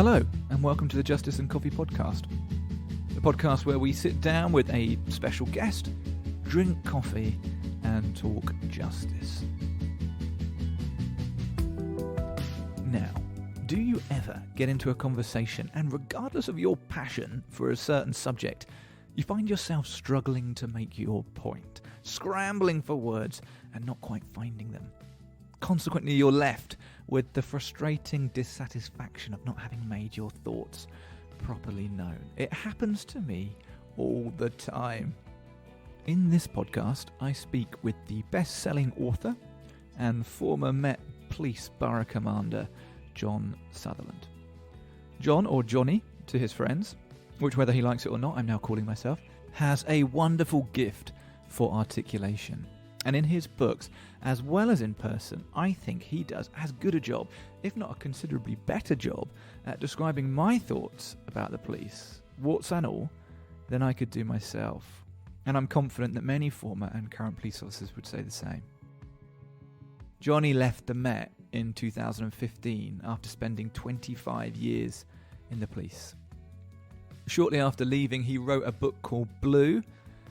Hello, and welcome to the Justice and Coffee podcast. The podcast where we sit down with a special guest, drink coffee, and talk justice. Now, do you ever get into a conversation and regardless of your passion for a certain subject, you find yourself struggling to make your point, scrambling for words and not quite finding them? Consequently, you're left with the frustrating dissatisfaction of not having made your thoughts properly known. It happens to me all the time. In this podcast, I speak with the best-selling author and former Met Police Borough Commander, John Sutherland. John, or Johnny to his friends, which whether he likes it or not, I'm now calling myself, has a wonderful gift for articulation. And in his books, as well as in person, I think he does as good a job, if not a considerably better job, at describing my thoughts about the police, warts and all, than I could do myself. And I'm confident that many former and current police officers would say the same. Johnny left the Met in 2015 after spending 25 years in the police. Shortly after leaving, he wrote a book called Blue,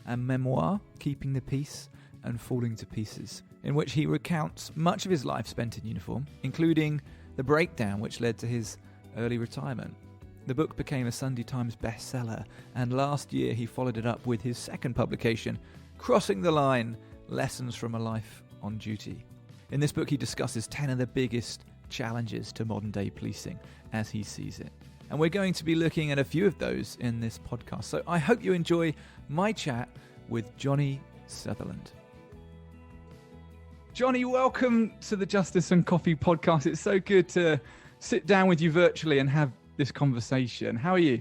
a memoir, Keeping the Peace and Falling to Pieces, in which he recounts much of his life spent in uniform, including the breakdown which led to his early retirement. The book became a Sunday Times bestseller, and last year he followed it up with his second publication, Crossing the Line, Lessons from a Life on Duty. In this book he discusses 10 of the biggest challenges to modern day policing as he sees it. And we're going to be looking at a few of those in this podcast. So I hope you enjoy my chat with Johnny Sutherland. Johnny, welcome to the Justice and Coffee podcast. It's so good to sit down with you virtually and have this conversation. How are you?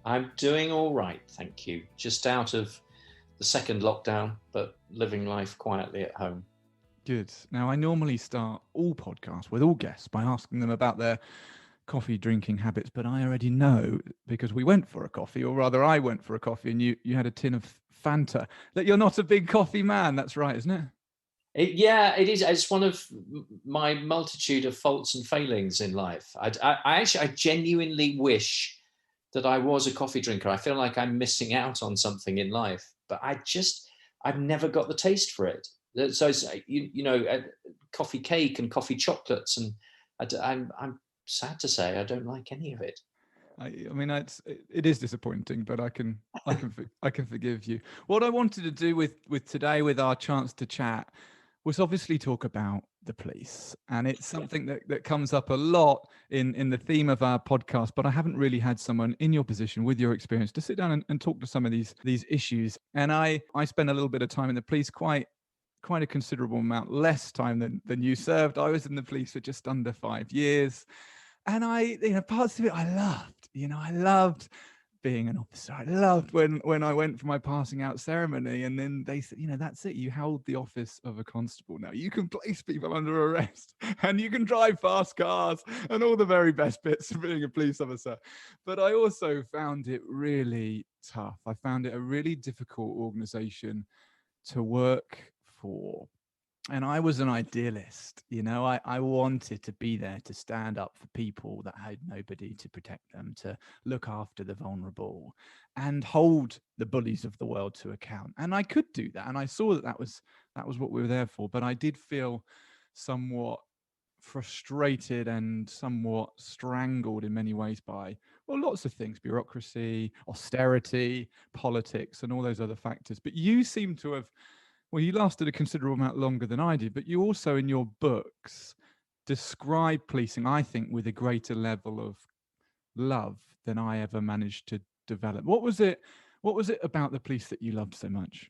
I'm doing all right, thank you. Just out of the second lockdown, but living life quietly at home. Good. Now, I normally start all podcasts with all guests by asking them about their coffee drinking habits, but I already know, because we went for a coffee, or rather I went for a coffee, and you had a tin of Fanta, that you're not a big coffee man. That's right, isn't it? It is. It's one of my multitude of faults and failings in life. I genuinely wish that I was a coffee drinker. I feel like I'm missing out on something in life, but I've never got the taste for it. So it's, coffee cake and coffee chocolates, and I'm sad to say I don't like any of it. I mean, it is disappointing, but I can forgive you. What I wanted to do with today, with our chance to chat, was obviously talk about the police, and it's something that comes up a lot in the theme of our podcast. But I haven't really had someone in your position with your experience to sit down and talk to some of these issues. And I spent a little bit of time in the police, quite a considerable amount less time than you served. I was in the police for just under 5 years. And parts of it I loved. I loved being an officer. I loved when I went for my passing out ceremony, and then they said, that's it. You hold the office of a constable now. You can place people under arrest, and you can drive fast cars, and all the very best bits of being a police officer. But I also found it really tough. I found it a really difficult organization to work for. And I was an idealist, I wanted to be there to stand up for people that had nobody to protect them, to look after the vulnerable and hold the bullies of the world to account. And I could do that. And I saw that was what we were there for. But I did feel somewhat frustrated and somewhat strangled in many ways by, lots of things: bureaucracy, austerity, politics, and all those other factors. But you seem to have, you lasted a considerable amount longer than I did, but you also in your books describe policing, I think, with a greater level of love than I ever managed to develop. What was it about the police that you loved so much?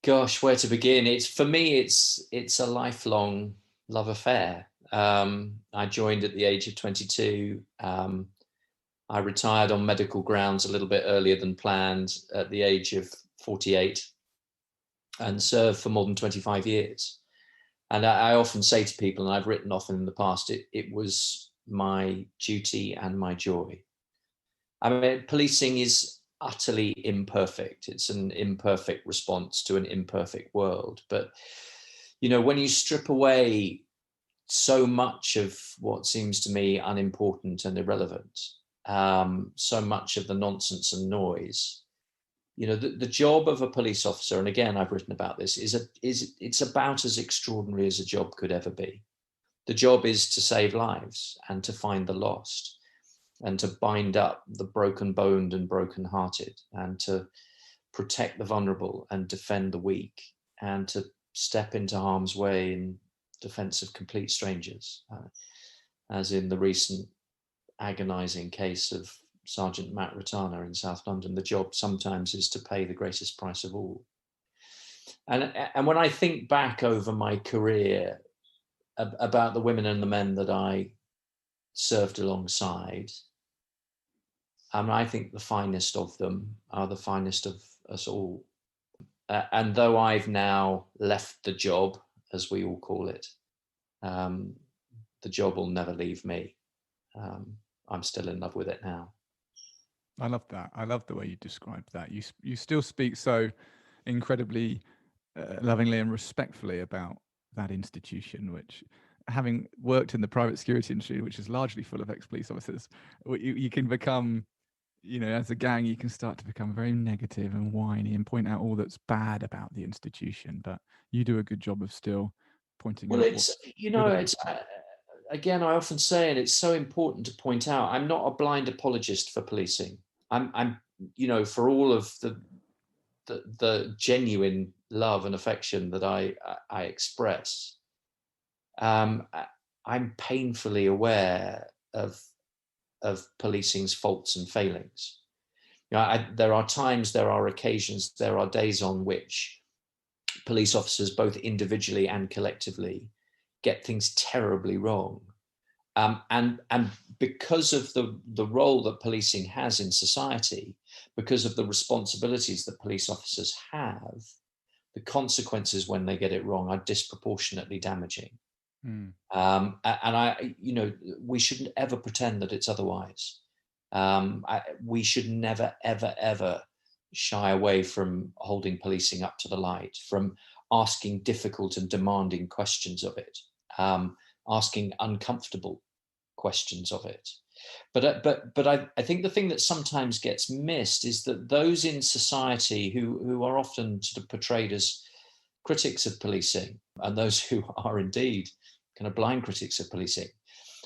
Gosh, where to begin? For me, it's a lifelong love affair. I joined at the age of 22. I retired on medical grounds a little bit earlier than planned at the age of 48, and served for more than 25 years. And I often say to people, and I've written often in the past, it was my duty and my joy. I mean, policing is utterly imperfect. It's an imperfect response to an imperfect world. But, when you strip away so much of what seems to me unimportant and irrelevant, so much of the nonsense and noise. The job of a police officer, and again, I've written about this, it's about as extraordinary as a job could ever be. The job is to save lives and to find the lost and to bind up the broken-boned and broken-hearted and to protect the vulnerable and defend the weak and to step into harm's way in defense of complete strangers, as in the recent agonizing case of Sergeant Matt Ratana in South London. The job sometimes is to pay the greatest price of all. And when I think back over my career about the women and the men that I served alongside, I think the finest of them are the finest of us all. And though I've now left the job, as we all call it, the job will never leave me. I'm still in love with it now. I love that. I love the way you described that. You still speak so incredibly lovingly and respectfully about that institution, which, having worked in the private security industry, which is largely full of ex-police officers, you can become, as a gang, you can start to become very negative and whiny and point out all that's bad about the institution. But you do a good job of still pointing out. Well, again, I often say, and it's so important to point out, I'm not a blind apologist for policing. I'm for all of the genuine love and affection that I express, I'm painfully aware of policing's faults and failings. There are times, there are occasions, there are days on which police officers, both individually and collectively, get things terribly wrong. And because of the role that policing has in society, because of the responsibilities that police officers have, the consequences when they get it wrong are disproportionately damaging. And we shouldn't ever pretend that it's otherwise. We should never, ever, ever shy away from holding policing up to the light, from asking difficult and demanding questions of it, asking uncomfortable questions of it. But I think the thing that sometimes gets missed is that those in society who are often sort of portrayed as critics of policing, and those who are indeed kind of blind critics of policing.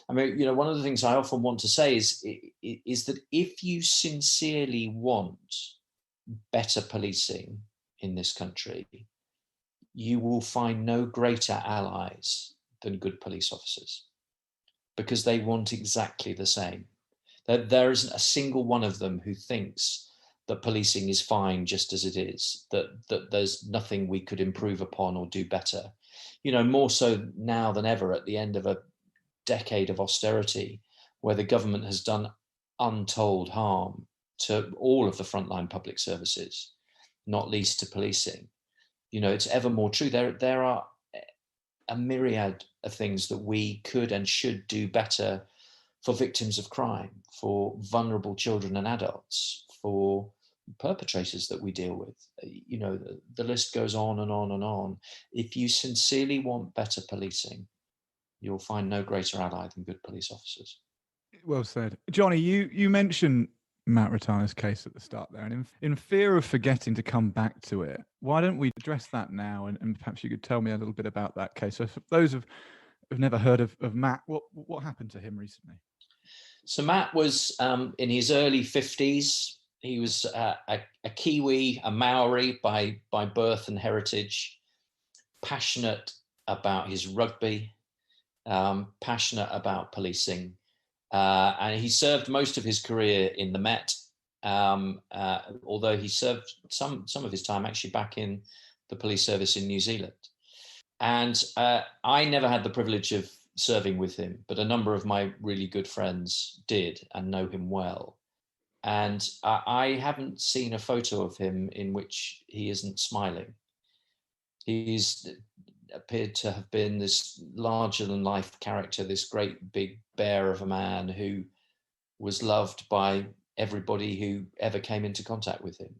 I mean, one of the things I often want to say is that if you sincerely want better policing in this country, you will find no greater allies than good police officers, because they want exactly the same. There isn't a single one of them who thinks that policing is fine just as it is, that there's nothing we could improve upon or do better. More so now than ever at the end of a decade of austerity, where the government has done untold harm to all of the frontline public services, not least to policing. It's ever more true. There are a myriad of things that we could and should do better for victims of crime, for vulnerable children and adults, for perpetrators that we deal with. The list goes on and on and on. If you sincerely want better policing, you'll find no greater ally than good police officers. Well said. Johnny, you mentioned Matt Ratana's case at the start there, and in fear of forgetting to come back to it, why don't we address that now, and perhaps you could tell me a little bit about that case. So for those who've never heard of Matt, what happened to him recently? So Matt was in his early 50s. He was a Kiwi, a Maori by birth and heritage, passionate about his rugby, passionate about policing. And he served most of his career in the Met, although he served some of his time actually back in the police service in New Zealand. And I never had the privilege of serving with him, but a number of my really good friends did and know him well. And I haven't seen a photo of him in which he isn't smiling. He's appeared to have been this larger than life character, this great big bear of a man who was loved by everybody who ever came into contact with him.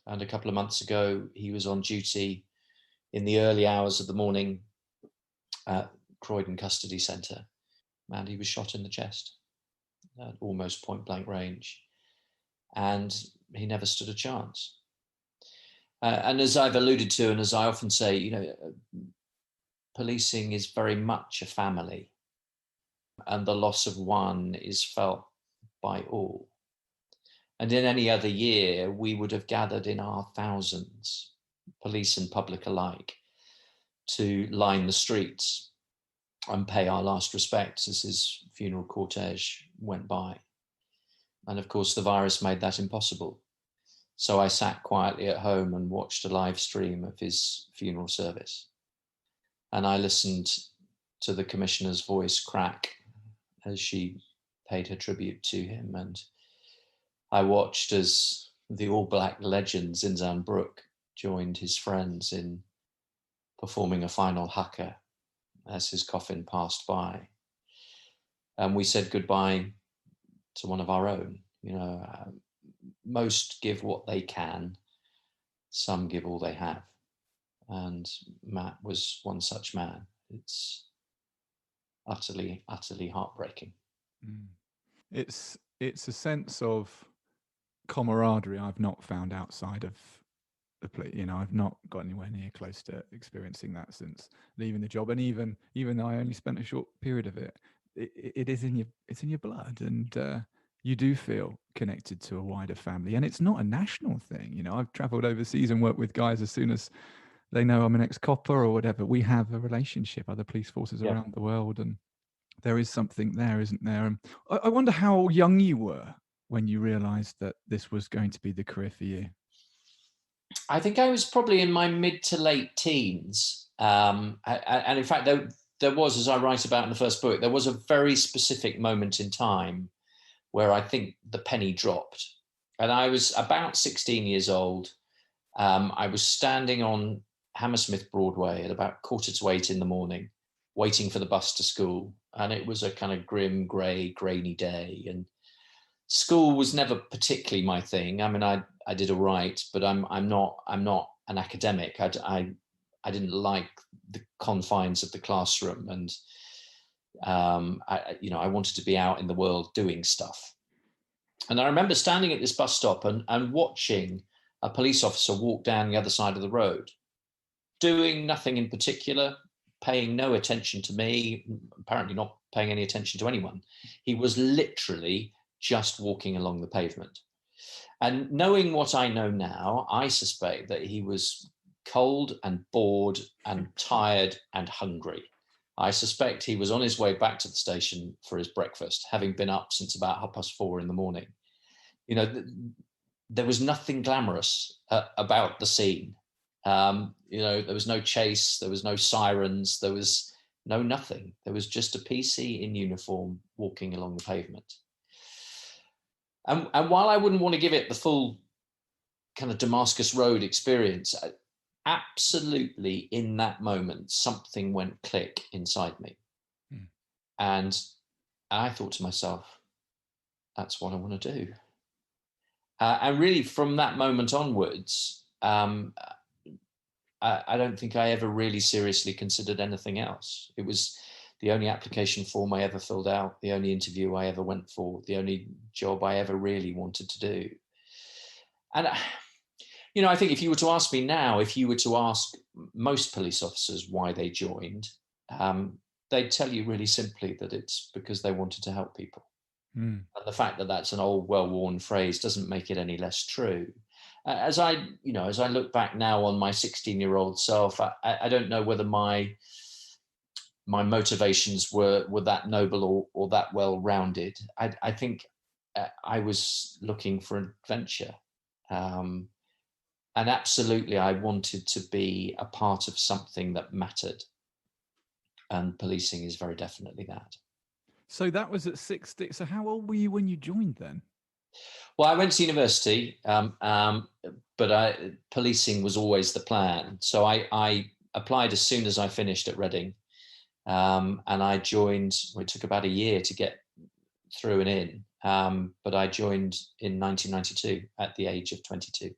And a couple of months ago, he was on duty in the early hours of the morning, Croydon Custody Centre, and he was shot in the chest at almost point blank range, and he never stood a chance. And as I've alluded to, and as I often say, policing is very much a family, and the loss of one is felt by all. And in any other year, we would have gathered in our thousands, police and public alike, to line the streets and pay our last respects as his funeral cortege went by. And of course, the virus made that impossible. So I sat quietly at home and watched a live stream of his funeral service. And I listened to the commissioner's voice crack as she paid her tribute to him. And I watched as the All Black legend Zinzan Brooke joined his friends in performing a final haka as his coffin passed by. And we said goodbye to one of our own. Most give what they can, some give all they have. And Matt was one such man. It's utterly, utterly heartbreaking. It's a sense of camaraderie I've not found outside of the play. I've not got anywhere near close to experiencing that since leaving the job. And even though I only spent a short period of it, it is in your blood, and you do feel connected to a wider family. And it's not a national thing. I've traveled overseas and worked with guys as soon as they know I'm an ex-copper or whatever. We have a relationship, other police forces around the world, and there is something there, isn't there? And I wonder how young you were when you realized that this was going to be the career for you. I think I was probably in my mid to late teens. And in fact, there was, as I write about in the first book, there was a very specific moment in time where I think the penny dropped. And I was about 16 years old. I was standing on Hammersmith Broadway at about 7:45 in the morning, waiting for the bus to school. And it was a kind of grim, grey, grainy day. And school was never particularly my thing. I mean, I did all right, but I'm not an academic. I didn't like the confines of the classroom, and I wanted to be out in the world doing stuff. And I remember standing at this bus stop and watching a police officer walk down the other side of the road, doing nothing in particular, paying no attention to me, apparently not paying any attention to anyone. He was literally just walking along the pavement. And knowing what I know now, I suspect that he was cold and bored and tired and hungry. I suspect he was on his way back to the station for his breakfast, having been up since about 4:30 in the morning. There was nothing glamorous about the scene. There was no chase, there was no sirens, there was no nothing. There was just a PC in uniform walking along the pavement. And while I wouldn't want to give it the full kind of Damascus Road experience, absolutely in that moment, something went click inside me. And I thought to myself, that's what I want to do. And really from that moment onwards, I don't think I ever really seriously considered anything else. It was the only application form I ever filled out, the only interview I ever went for, the only job I ever really wanted to do. And, I think if you were to ask me now, if you were to ask most police officers why they joined, they'd tell you really simply that it's because they wanted to help people. And the fact that that's an old, well-worn phrase doesn't make it any less true. As I look back now on my 16-year-old self, I don't know whether my motivations were that noble or that well-rounded. I think I was looking for adventure. And absolutely, I wanted to be a part of something that mattered. And policing is very definitely that. So that was at 16. So how old were you when you joined then? Well, I went to university, but policing was always the plan. So I applied as soon as I finished at Reading, and I joined. It took about a year to get through and in, but I joined in 1992 at the age of 22,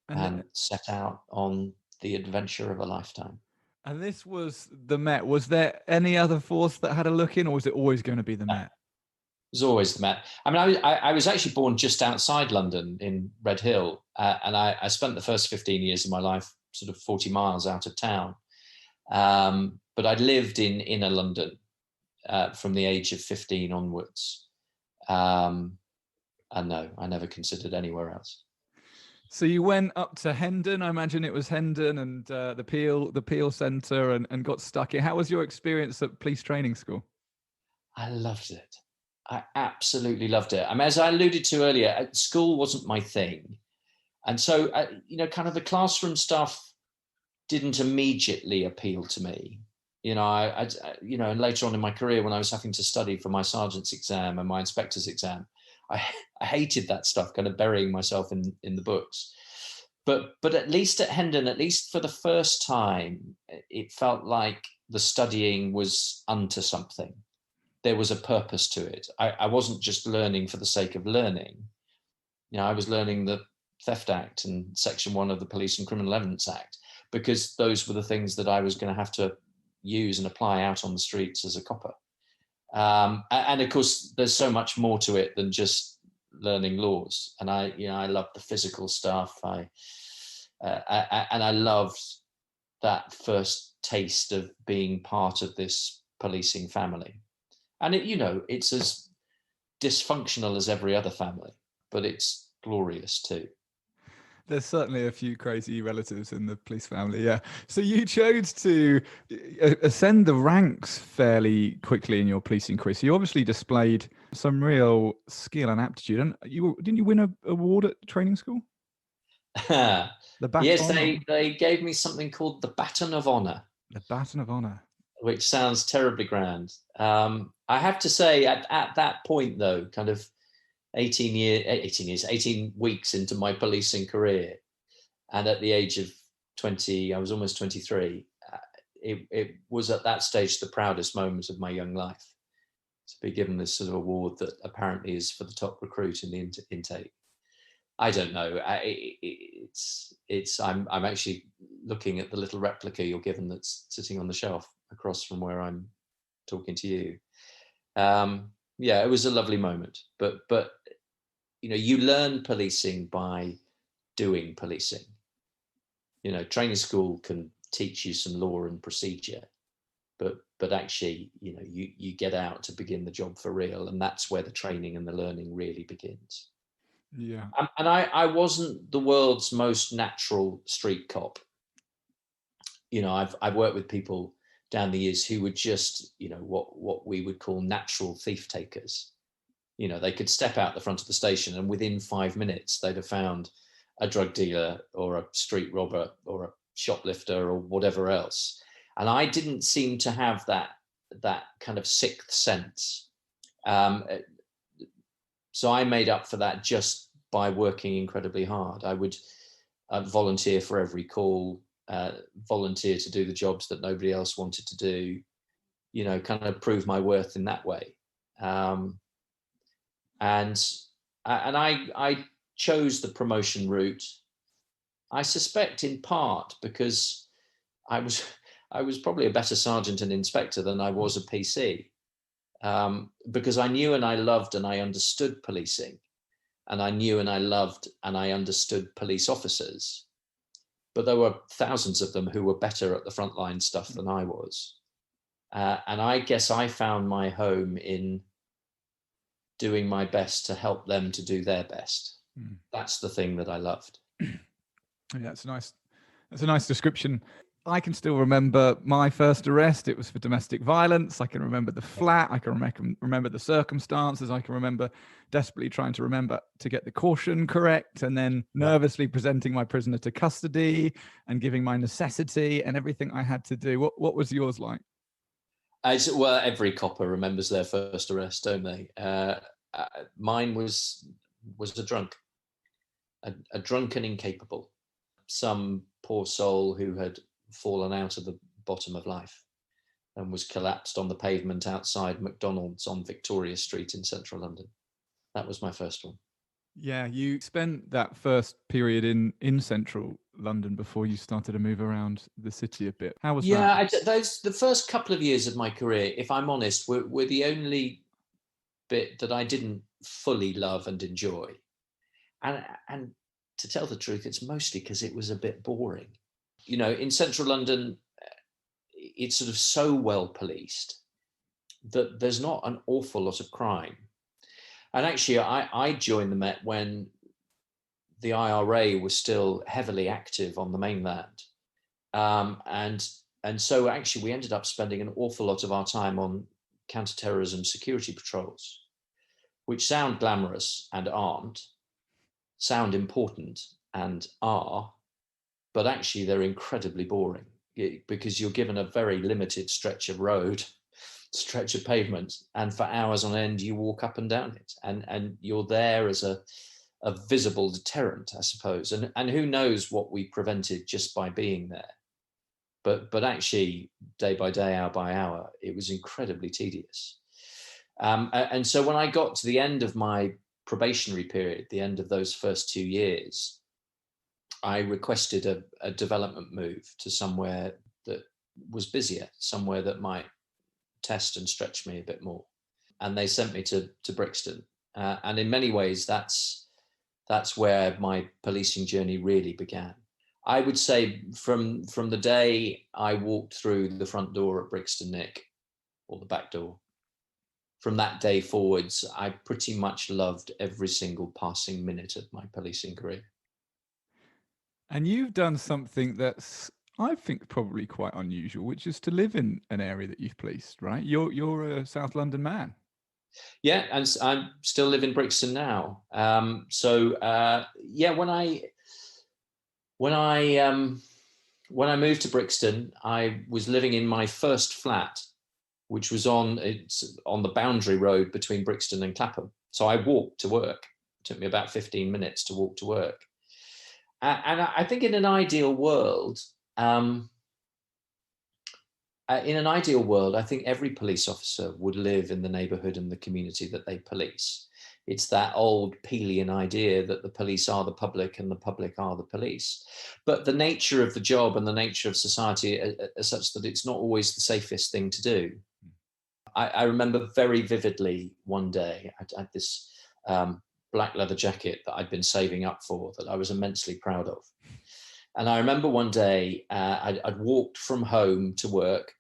and set out on the adventure of a lifetime. And this was the Met. Was there any other force that had a look in, or was it always going to be the Met? It was always the Met. I mean, I was actually born just outside London in Red Hill, and I spent the first 15 years of my life sort of 40 miles out of town. But I'd lived in inner London from the age of 15 onwards. And no, I never considered anywhere else. So you went up to Hendon. I imagine it was Hendon and the Peel Centre, and got stuck in. How was your experience at police training school? I loved it. I absolutely loved it. I mean, as I alluded to earlier, school wasn't my thing. And so, kind of the classroom stuff didn't immediately appeal to me. And later on in my career, when I was having to study for my sergeant's exam and my inspector's exam, I hated that stuff, kind of burying myself in the books. But at least at Hendon, at least for the first time, it felt like the studying was unto something. There was a purpose to it. I wasn't just learning for the sake of learning. I was learning the Theft Act and Section 1 of the Police and Criminal Evidence Act, because those were the things that I was going to have to use and apply out on the streets as a copper. And of course, there's so much more to it than just learning laws. And I love the physical stuff. And I loved that first taste of being part of this policing family. And it's as dysfunctional as every other family, but it's glorious too. There's certainly a few crazy relatives in the police family, yeah. So you chose to ascend the ranks fairly quickly in your policing career. So you obviously displayed some real skill and aptitude. And didn't you win an award at training school? Yes, they gave me something called the Baton of Honour. The Baton of Honour. Which sounds terribly grand. I have to say, at that point, though, kind of 18 weeks into my policing career, and at the age of 20, I was almost 23, it was at that stage the proudest moment of my young life, to be given this sort of award that apparently is for the top recruit in the intake. I don't know. I'm actually looking at the little replica you're given that's sitting on the shelf across from where I'm talking to you. It was a lovely moment, but you learn policing by doing policing. Training school can teach you some law and procedure, but actually, you get out to begin the job for real, and that's where the training and the learning really begins. Yeah. And I wasn't the world's most natural street cop. I've worked with people down the years who were just, what we would call natural thief takers. They could step out the front of the station and within 5 minutes they'd have found a drug dealer or a street robber or a shoplifter or whatever else. And I didn't seem to have that kind of sixth sense. So I made up for that just by working incredibly hard. I would volunteer for every call, volunteer to do the jobs that nobody else wanted to do, kind of prove my worth in that way. And I chose the promotion route, I suspect in part because I was probably a better sergeant and inspector than I was a PC, because I knew and I loved and I understood policing, and I knew and I loved and I understood police officers. But there were thousands of them who were better at the frontline stuff than I was. And I guess I found my home in doing my best to help them to do their best. That's the thing that I loved. Yeah, that's a nice description. I can still remember my first arrest. It was for domestic violence. I can remember the flat. I can remember the circumstances. I can remember desperately trying to remember to get the caution correct, and then nervously presenting my prisoner to custody and giving my necessity and everything I had to do. What was yours like? Well, every copper remembers their first arrest, don't they? Mine was a drunk, a drunk and incapable. Some poor soul who had fallen out of the bottom of life and was collapsed on the pavement outside McDonald's on Victoria Street in central London. That was my first one. Yeah, you spent that first period in central London before you started to move around the city a bit. How was Yeah, that? those the first couple of years of my career, if I'm honest, were the only bit that I didn't fully love and enjoy. And to tell the truth, it's mostly because it was a bit boring. You know, in central London, it's sort of so well policed that there's not an awful lot of crime. And actually, I joined the Met when the IRA was still heavily active on the mainland. And so actually we ended up spending an awful lot of our time on counterterrorism security patrols, which sound glamorous and aren't, sound important and are, but actually they're incredibly boring because you're given a very limited stretch of road, stretch of pavement, and for hours on end you walk up and down it, and you're there as a visible deterrent, I suppose. And who knows what we prevented just by being there. But actually, day by day, hour by hour, it was incredibly tedious. And so when I got to the end of my probationary period, the end of those first 2 years, I requested a development move to somewhere that was busier, somewhere that might test and stretch me a bit more. And they sent me to Brixton. And in many ways, that's where my policing journey really began. I would say from the day I walked through the front door at Brixton Nick, or the back door, from that day forwards, I pretty much loved every single passing minute of my policing career. And you've done something that's, I think, probably quite unusual, which is to live in an area that you've policed, right? You're a South London man. Yeah, and I still live in Brixton now. Yeah, when I moved to Brixton, I was living in my first flat, which was on the boundary road between Brixton and Clapham. So I walked to work. It took me about 15 minutes to walk to work. And I think in an ideal world, I think every police officer would live in the neighbourhood and the community that they police. It's that old Peelian idea that the police are the public and the public are the police. But the nature of the job and the nature of society are such that it's not always the safest thing to do. I remember very vividly one day, I had this black leather jacket that I'd been saving up for that I was immensely proud of. And I remember one day I'd walked from home to work,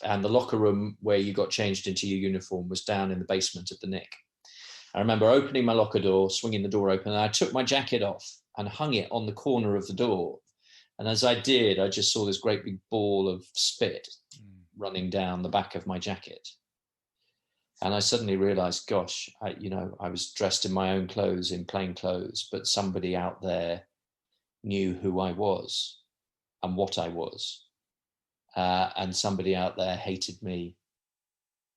and the locker room where you got changed into your uniform was down in the basement of the Nick. I remember opening my locker door, swinging the door open, and I took my jacket off and hung it on the corner of the door. And as I did, I just saw this great big ball of spit running down the back of my jacket. And I suddenly realized, gosh, I was dressed in my own clothes, in plain clothes, but somebody out there knew who I was and what I was. And somebody out there hated me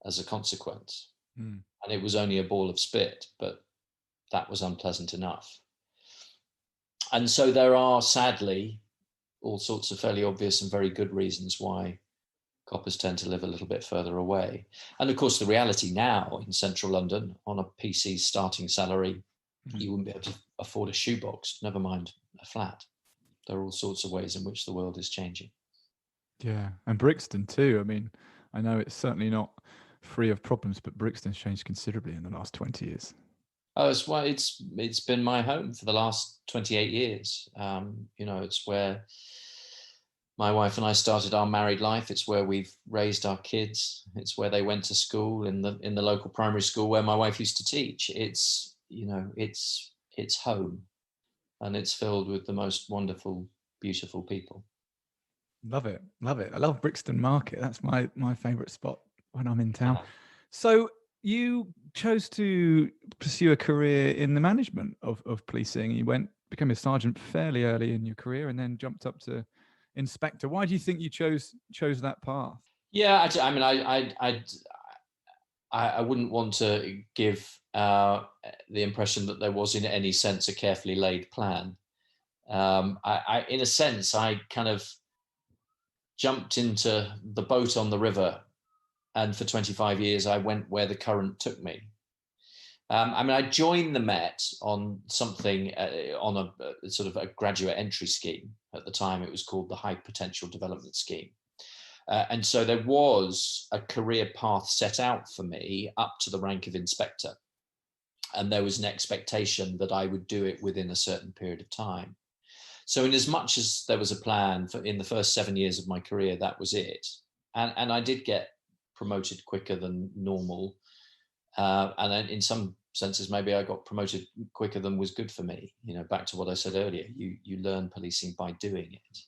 as a consequence. And it was only a ball of spit, but that was unpleasant enough. And so there are, sadly, all sorts of fairly obvious and very good reasons why coppers tend to live a little bit further away. And of course, the reality now in central London, on a PC starting salary, you wouldn't be able to afford a shoebox, never mind a flat. There are all sorts of ways in which the world is changing. Yeah, and Brixton too. I mean, I know it's certainly not free of problems, but Brixton's changed considerably in the last 20 years. Oh, it's been my home for the last 28 years. It's where my wife and I started our married life. It's where we've raised our kids. It's where they went to school, in the local primary school where my wife used to teach. It's home, and it's filled with the most wonderful, beautiful people. Love it. I love Brixton Market. That's my favorite spot when I'm in town. So you chose to pursue a career in the management of policing. You became a sergeant fairly early in your career, and then jumped up to inspector. Why do you think you chose that path? Yeah, I wouldn't want to give the impression that there was in any sense a carefully laid plan. In a sense, I kind of jumped into the boat on the river, and for 25 years I went where the current took me. I mean, I joined the Met on something, on a sort of a graduate entry scheme. At the time, it was called the High Potential Development Scheme. And so there was a career path set out for me up to the rank of inspector. And there was an expectation that I would do it within a certain period of time. So in as much as there was a plan for in the first 7 years of my career, that was it. And I did get promoted quicker than normal. And then in some senses, maybe I got promoted quicker than was good for me. You know, back to what I said earlier, you learn policing by doing it.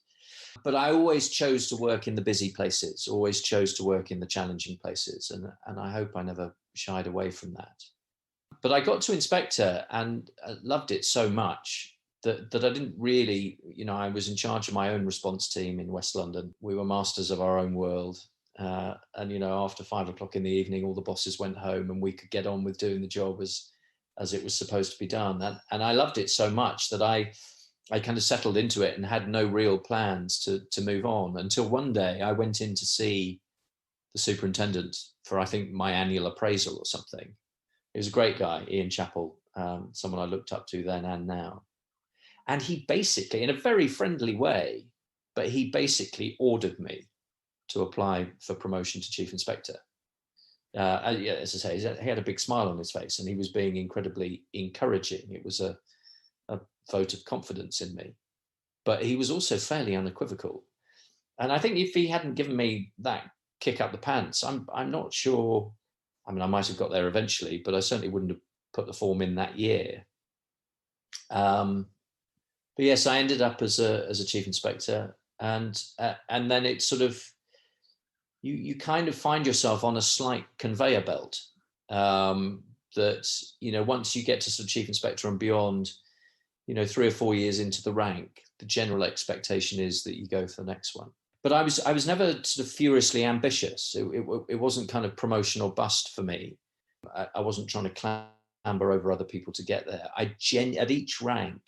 But I always chose to work in the busy places, always chose to work in the challenging places. And I hope I never shied away from that. But I got to inspector and loved it so much that I didn't really, you know, I was in charge of my own response team in West London. We were masters of our own world. And, you know, after 5 o'clock in the evening, all the bosses went home and we could get on with doing the job as it was supposed to be done. And I loved it so much that I kind of settled into it and had no real plans to move on until one day I went in to see the superintendent for, I think, my annual appraisal or something. He was a great guy, Ian Chappell, someone I looked up to then and now. And he basically, in a very friendly way, but he basically ordered me to apply for promotion to chief inspector. As I say, he had a big smile on his face and he was being incredibly encouraging. It was a vote of confidence in me, but he was also fairly unequivocal. And I think if he hadn't given me that kick up the pants, I'm not sure. I mean, I might have got there eventually, but I certainly wouldn't have put the form in that year. But yes, I ended up as a chief inspector, and then it sort of you kind of find yourself on a slight conveyor belt. That, you know, once you get to sort of chief inspector and beyond, you know, 3 or 4 years into the rank, the general expectation is that you go for the next one. But I was never sort of furiously ambitious. It wasn't kind of promotion or bust for me. I wasn't trying to clamber over other people to get there. At each rank,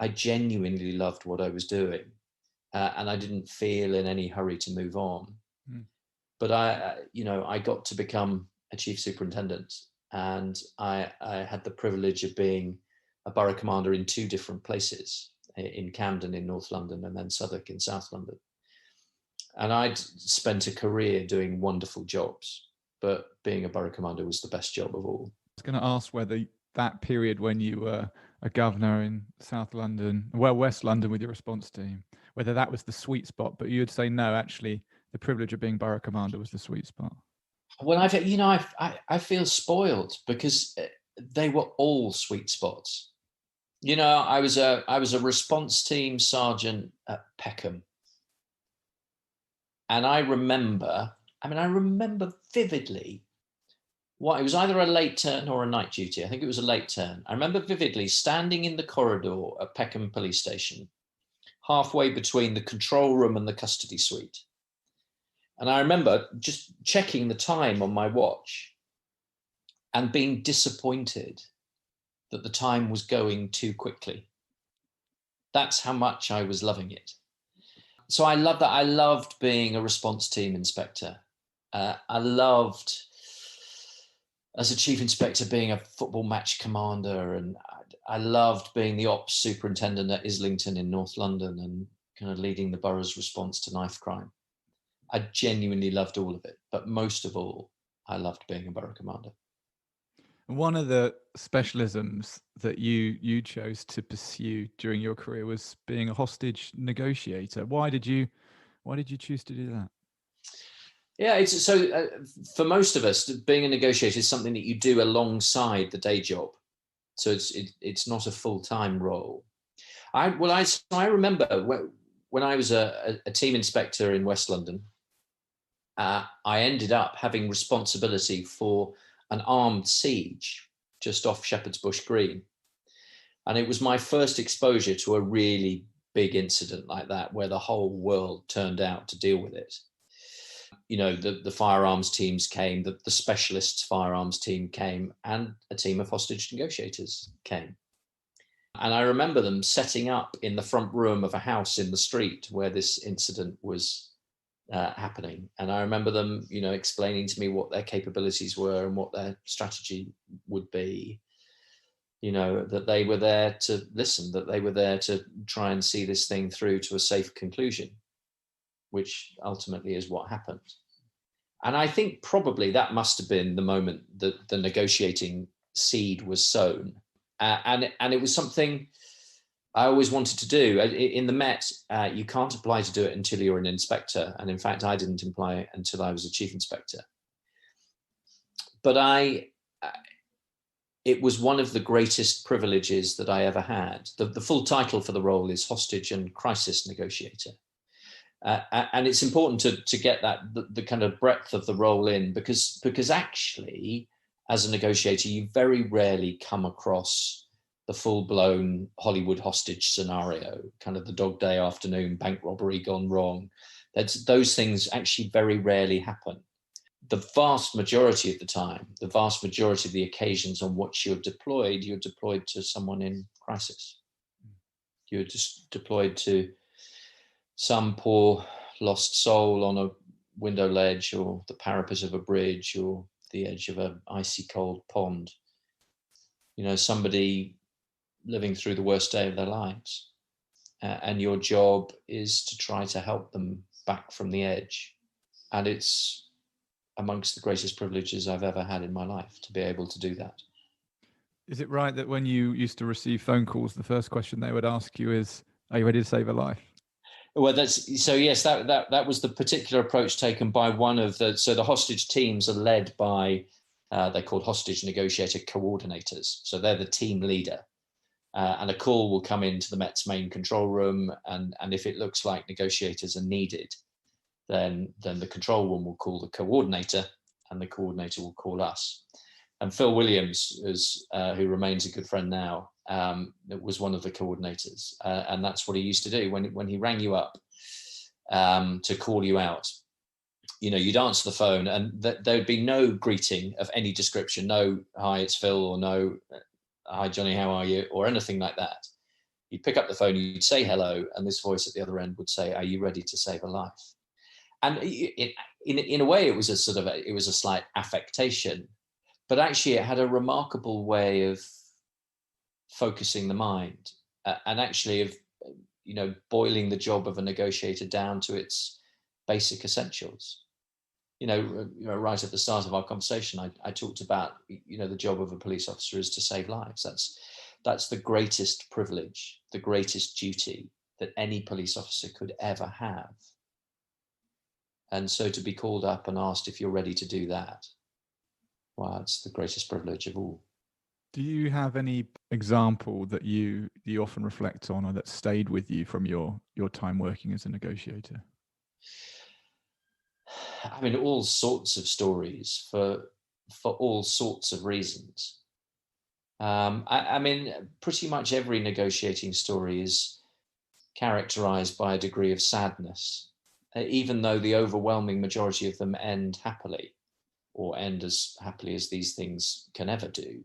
I genuinely loved what I was doing, and I didn't feel in any hurry to move on. Mm. But I got to become a chief superintendent, and I had the privilege of being a borough commander in 2 different places, in Camden in North London and then Southwark in South London. And I'd spent a career doing wonderful jobs, but being a borough commander was the best job of all. I was going to ask whether that period when you were a governor in South London, well, West London with your response team, whether that was the sweet spot, but you would say no, actually the privilege of being borough commander was the sweet spot. Well, I feel spoiled because they were all sweet spots. You know, I was a response team sergeant at Peckham. And I remember vividly it was either a late turn or a night duty. I think it was a late turn. I remember vividly standing in the corridor at Peckham Police Station, halfway between the control room and the custody suite. And I remember just checking the time on my watch and being disappointed that the time was going too quickly. That's how much I was loving it. So I love that. I loved being a response team inspector. I loved, as a chief inspector, being a football match commander, and I loved being the ops superintendent at Islington in North London and kind of leading the borough's response to knife crime. I genuinely loved all of it, but most of all, I loved being a borough commander. One of the specialisms that you chose to pursue during your career was being a hostage negotiator. Why did you choose to do that? Yeah, for most of us, being a negotiator is something that you do alongside the day job. So it's not a full-time role. I remember when I was a team inspector in West London, I ended up having responsibility for an armed siege just off Shepherd's Bush Green. And it was my first exposure to a really big incident like that, where the whole world turned out to deal with it. You know, the firearms teams came, the specialists firearms team came, and a team of hostage negotiators came. And I remember them setting up in the front room of a house in the street where this incident was happening. And I remember them, you know, explaining to me what their capabilities were and what their strategy would be. that they were there to listen, that they were there to try and see this thing through to a safe conclusion, which ultimately is what happened. And I think probably that must have been the moment that the negotiating seed was sown. And it was something I always wanted to do. In the Met, you can't apply to do it until you're an inspector. And in fact, I didn't apply until I was a chief inspector. But it was one of the greatest privileges that I ever had. The full title for the role is Hostage and Crisis Negotiator. And it's important to get that the kind of breadth of the role in, because actually, as a negotiator, you very rarely come across the full-blown Hollywood hostage scenario, kind of the Dog Day Afternoon, bank robbery gone wrong. Those things actually very rarely happen. The vast majority of the time, the vast majority of the occasions on which you're deployed to someone in crisis. You're just deployed to some poor lost soul on a window ledge or the parapet of a bridge or the edge of an icy cold pond. Somebody living through the worst day of their lives. And your job is to try to help them back from the edge. And it's amongst the greatest privileges I've ever had in my life to be able to do that. Is it right that when you used to receive phone calls, the first question they would ask you is, are you ready to save a life? Well, yes, that was the particular approach taken by one of the hostage teams are led by, they're called hostage negotiator coordinators. So they're the team leader. And a call will come into the Met's main control room. And if it looks like negotiators are needed, then the control room will call the coordinator and the coordinator will call us. And Phil Williams, who remains a good friend now, was one of the coordinators. And that's what he used to do when he rang you up to call you out. You'd answer the phone and there'd be no greeting of any description. No, hi, it's Phil, or no, hi, Johnny, how are you? Or anything like that. You'd pick up the phone, you'd say hello, and this voice at the other end would say, are you ready to save a life? And in a way, it was a slight affectation, but actually it had a remarkable way of focusing the mind and actually of, boiling the job of a negotiator down to its basic essentials. Right at the start of our conversation, I talked about, the job of a police officer is to save lives. That's the greatest privilege, the greatest duty that any police officer could ever have. And so to be called up and asked if you're ready to do that, well, it's the greatest privilege of all. Do you have any example that you often reflect on or that stayed with you from your time working as a negotiator? I mean, all sorts of stories for all sorts of reasons. I mean, pretty much every negotiating story is characterized by a degree of sadness, even though the overwhelming majority of them end happily, or end as happily as these things can ever do.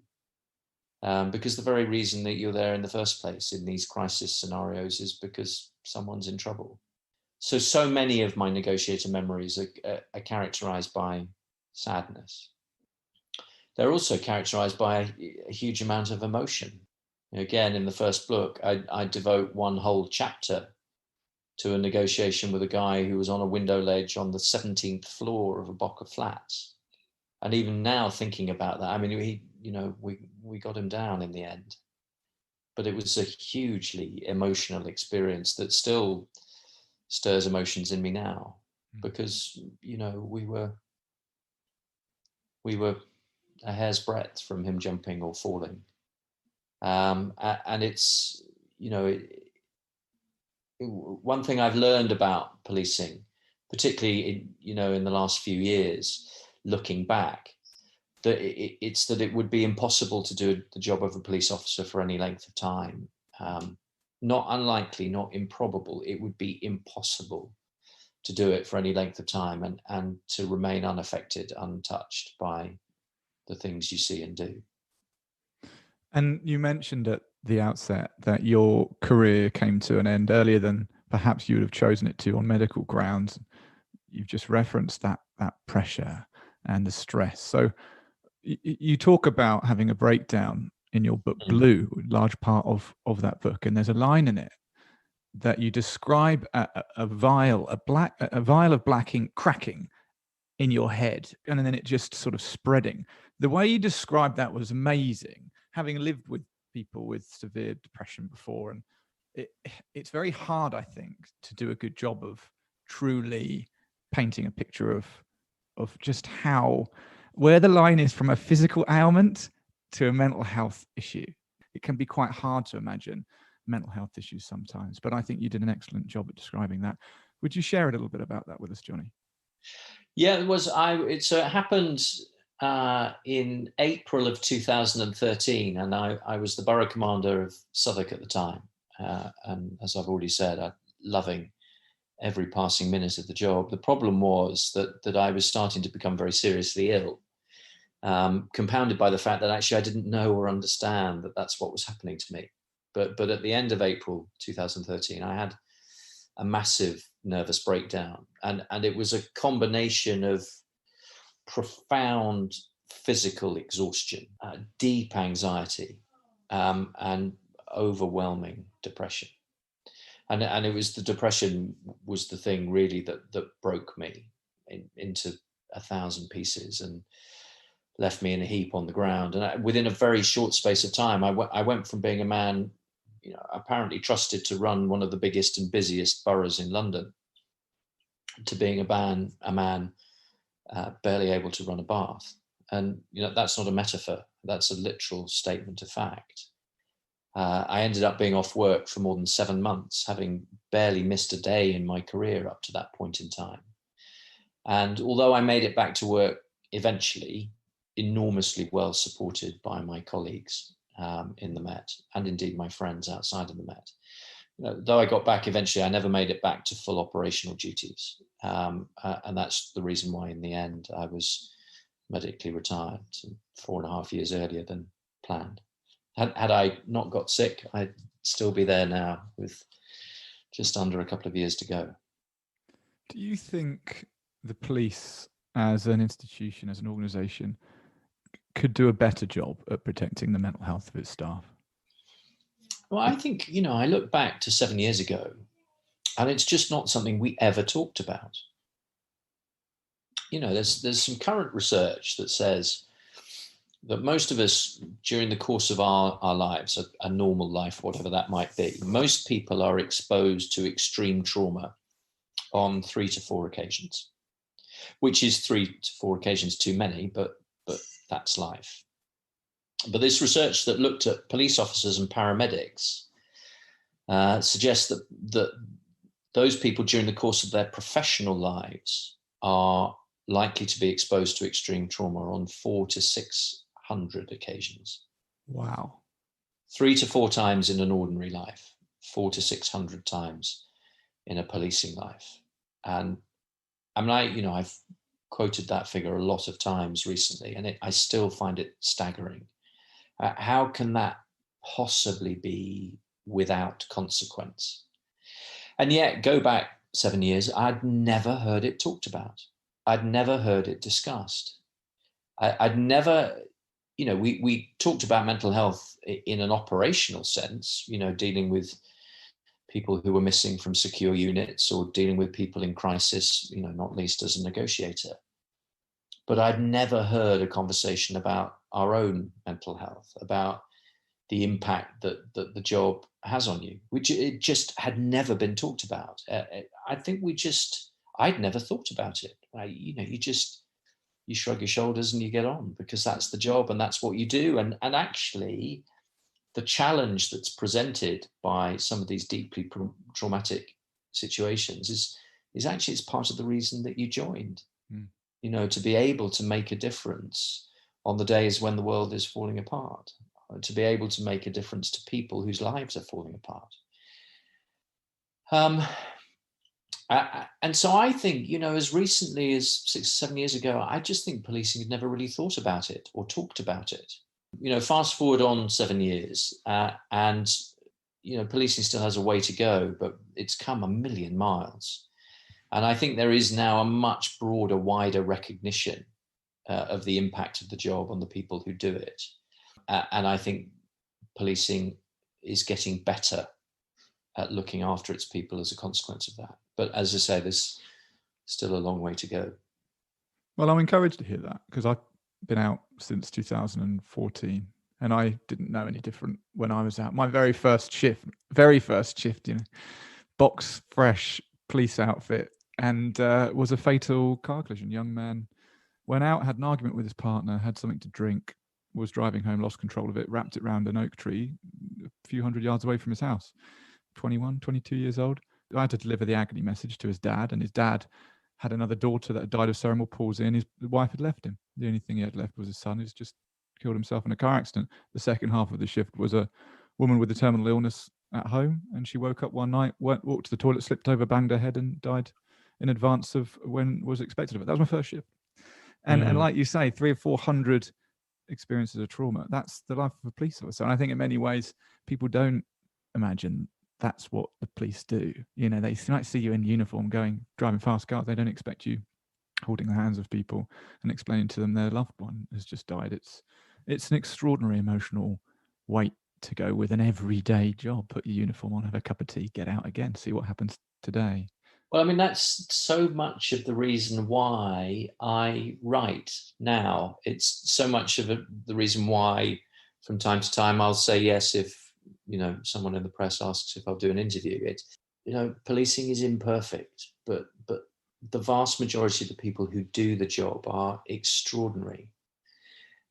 Because the very reason that you're there in the first place in these crisis scenarios is because someone's in trouble. So many of my negotiator memories are characterized by sadness. They're also characterized by a huge amount of emotion. Again, in the first book, I devote one whole chapter to a negotiation with a guy who was on a window ledge on the 17th floor of a block of flats. And even now, thinking about that, I mean, we got him down in the end. But it was a hugely emotional experience that still stirs emotions in me now, because we were a hair's breadth from him jumping or falling, and it's one thing I've learned about policing, particularly in the last few years, looking back, that it's that it would be impossible to do the job of a police officer for any length of time. Not unlikely, not improbable. It would be impossible to do it for any length of time and to remain unaffected, untouched by the things you see and do. And you mentioned at the outset that your career came to an end earlier than perhaps you would have chosen it to on medical grounds. You've just referenced that pressure and the stress. So you talk about having a breakdown in your book, Blue, large part of that book. And there's a line in it that you describe a vial of black ink cracking in your head, and then it just sort of spreading. The way you described that was amazing, having lived with people with severe depression before. And it's very hard, I think, to do a good job of truly painting a picture of just where the line is from a physical ailment to a mental health issue. It can be quite hard to imagine mental health issues sometimes, but I think you did an excellent job at describing that. Would you share a little bit about that with us, Johnny? Yeah, it happened in April of 2013, and I was the borough commander of Southwark at the time. And as I've already said, I'm loving every passing minute of the job. The problem was that I was starting to become very seriously ill, compounded by the fact that actually I didn't know or understand that that's what was happening to me. But at the end of April 2013, I had a massive nervous breakdown, and it was a combination of profound physical exhaustion, deep anxiety, and overwhelming depression. And it was the depression was the thing really that broke me into 1,000 pieces and left me in a heap on the ground. And within a very short space of time, I went from being a man, apparently trusted to run one of the biggest and busiest boroughs in London, to being a man barely able to run a bath. And that's not a metaphor, that's a literal statement of fact. I ended up being off work for more than 7 months, having barely missed a day in my career up to that point in time. And although I made it back to work eventually, enormously well supported by my colleagues in the Met, and indeed my friends outside of the Met. Though I got back eventually, I never made it back to full operational duties. And that's the reason why in the end I was medically retired 4.5 years earlier than planned. Had I not got sick, I'd still be there now with just under a couple of years to go. Do you think the police as an institution, as an organisation, could do a better job at protecting the mental health of its staff? Well, I think, I look back to 7 years ago, and it's just not something we ever talked about. There's some current research that says that most of us, during the course of our lives, a normal life, whatever that might be, most people are exposed to extreme trauma on 3 to 4 occasions, which is 3 to 4 occasions too many, but that's life. But this research that looked at police officers and paramedics suggests that those people during the course of their professional lives are likely to be exposed to extreme trauma on 400 to 600 occasions. Wow. 3 to 4 times in an ordinary life, 400 to 600 times in a policing life. And I've quoted that figure a lot of times recently, and I still find it staggering. How can that possibly be without consequence? And yet, go back 7 years, I'd never heard it talked about. I'd never heard it discussed. I'd never, we talked about mental health in an operational sense, dealing with people who were missing from secure units or dealing with people in crisis, not least as a negotiator. But I'd never heard a conversation about our own mental health, about the impact that the job has on you, which it just had never been talked about. I think I'd never thought about it. You shrug your shoulders and you get on because that's the job and that's what you do. And actually, the challenge that's presented by some of these deeply traumatic situations is actually it's part of the reason that you joined. To be able to make a difference on the days when the world is falling apart, to be able to make a difference to people whose lives are falling apart. And so I think, as recently as 6 or 7 years ago, I just think policing had never really thought about it or talked about it. Fast forward on 7 years and policing still has a way to go, but it's come a million miles. And I think there is now a much broader, wider recognition of the impact of the job on the people who do it. And I think policing is getting better at looking after its people as a consequence of that. But as I say, there's still a long way to go. Well, I'm encouraged to hear that, because I've been out since 2014 and I didn't know any different when I was out. My very first shift, box fresh police outfit, and was a fatal car collision. Young man went out, had an argument with his partner, had something to drink, was driving home, lost control of it, wrapped it round an oak tree a few hundred yards away from his house. 21, 22 years old. I had to deliver the agony message to his dad, and his dad had another daughter that had died of cerebral palsy, and his wife had left him. The only thing he had left was his son, who's just killed himself in a car accident. The second half of the shift was a woman with a terminal illness at home, and she woke up one night, walked to the toilet, slipped over, banged her head, and died in advance of when was expected of it. That was my first shift. And like you say, 300 or 400 experiences of trauma. That's the life of a police officer. And I think in many ways, people don't imagine that's what the police do. You know, they might see you in uniform driving fast cars. They don't expect you holding the hands of people and explaining to them their loved one has just died. It's an extraordinary emotional weight to go with an everyday job. Put your uniform on, have a cup of tea, get out again, see what happens today. Well, I mean, that's so much of the reason why I write now. It's so much of the reason why from time to time I'll say yes if, someone in the press asks if I'll do an interview. Policing is imperfect, but the vast majority of the people who do the job are extraordinary.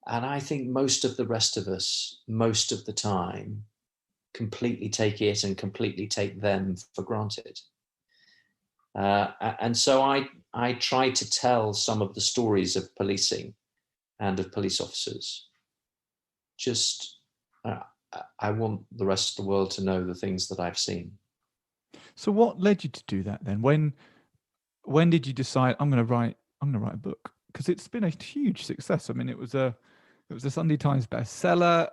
And I think most of the rest of us, most of the time, completely take it and completely take them for granted. And so I try to tell some of the stories of policing and of police officers. I want the rest of the world to know the things that I've seen. So what led you to do that then? When did you decide I'm going to write a book? Because it's been a huge success. I mean, it was a Sunday Times bestseller.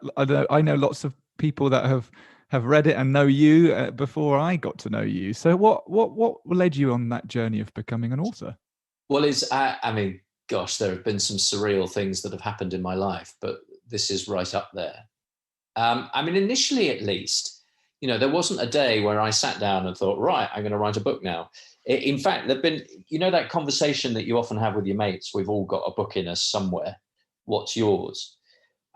I know lots of people that have read it and know you before I got to know you. So what led you on that journey of becoming an author? Well, there have been some surreal things that have happened in my life, but this is right up there. Initially at least, there wasn't a day where I sat down and thought, right, I'm going to write a book now. In fact, there've been, that conversation that you often have with your mates, we've all got a book in us somewhere. What's yours?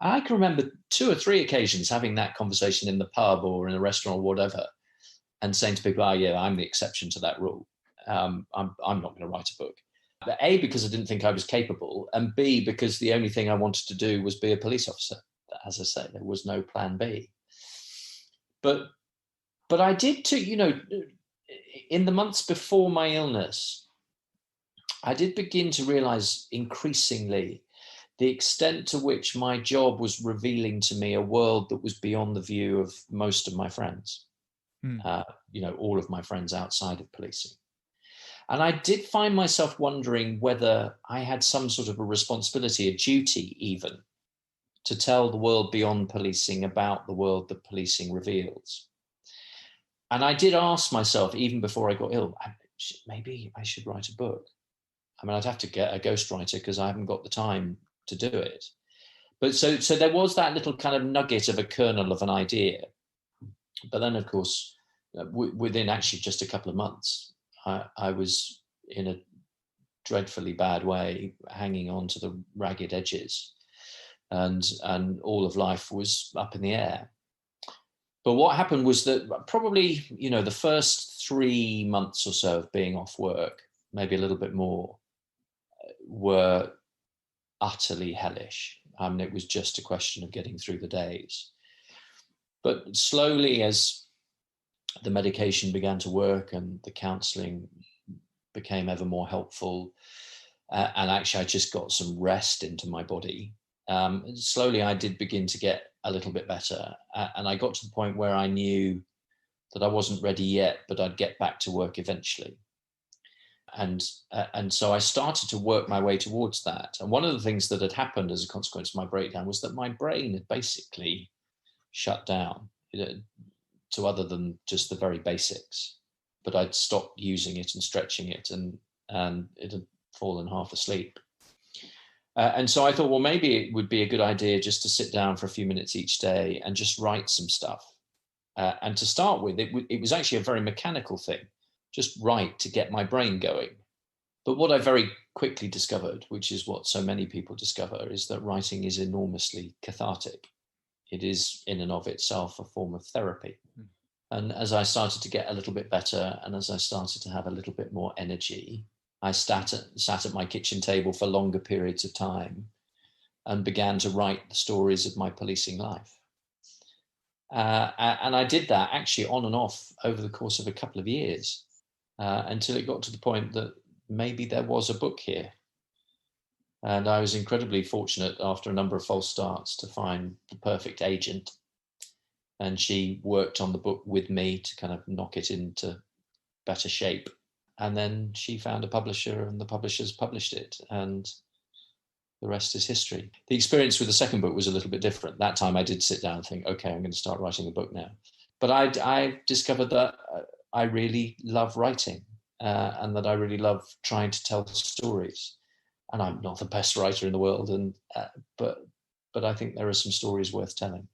I can remember 2 or 3 occasions having that conversation in the pub or in a restaurant or whatever, and saying to people, I'm the exception to that rule. I'm not going to write a book. But A, because I didn't think I was capable, and B, because the only thing I wanted to do was be a police officer. As I say, there was no plan B. But I did too, in the months before my illness, I did begin to realize increasingly the extent to which my job was revealing to me a world that was beyond the view of most of my friends, all of my friends outside of policing. And I did find myself wondering whether I had some sort of a responsibility, a duty even, to tell the world beyond policing about the world that policing reveals. And I did ask myself, even before I got ill, maybe I should write a book. I'd have to get a ghostwriter because I haven't got the time to do it. But so there was that little kind of nugget of a kernel of an idea. But then, of course, within actually just a couple of months, I was in a dreadfully bad way, hanging on to the ragged edges. And all of life was up in the air. But what happened was that probably, the first 3 months or so of being off work, maybe a little bit more, were utterly hellish. It was just a question of getting through the days. But slowly, as the medication began to work and the counselling became ever more helpful, and actually I just got some rest into my body, slowly I did begin to get a little bit better. And I got to the point where I knew that I wasn't ready yet, but I'd get back to work eventually. And so I started to work my way towards that. And one of the things that had happened as a consequence of my breakdown was that my brain had basically shut down, to other than just the very basics. But I'd stopped using it and stretching it, and it had fallen half asleep. And so I thought, well, maybe it would be a good idea just to sit down for a few minutes each day and just write some stuff. And to start with, it was actually a very mechanical thing, just write to get my brain going. But what I very quickly discovered, which is what so many people discover, is that writing is enormously cathartic. It is in and of itself a form of therapy. Mm. And as I started to get a little bit better, and as I started to have a little bit more energy, I sat at my kitchen table for longer periods of time and began to write the stories of my policing life. And I did that actually on and off over the course of a couple of years, until it got to the point that maybe there was a book here. And I was incredibly fortunate after a number of false starts to find the perfect agent. And she worked on the book with me to kind of knock it into better shape. And then she found a publisher, and the publishers published it. And the rest is history. The experience with the second book was a little bit different. That time I did sit down and think, okay, I'm going to start writing a book now. But I discovered that I really love writing, and that I really love trying to tell stories. And I'm not the best writer in the world, but I think there are some stories worth telling.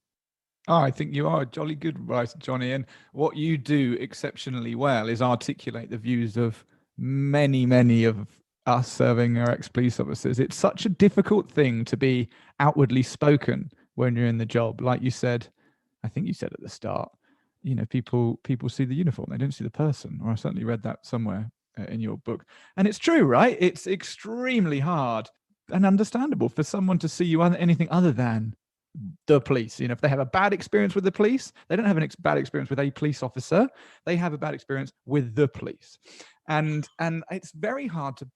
Oh, I think you are a jolly good writer, Johnny. And what you do exceptionally well is articulate the views of many, many of us serving our ex-police officers. It's such a difficult thing to be outwardly spoken when you're in the job. Like you said, I think you said at the start, you know, people see the uniform, they don't see the person. Or I certainly read that somewhere in your book. And it's true, right? It's extremely hard and understandable for someone to see you anything other than the police. You know, if they have a bad experience with the police, they don't have a bad experience with a police officer. They have a bad experience with the police, and it's very hard to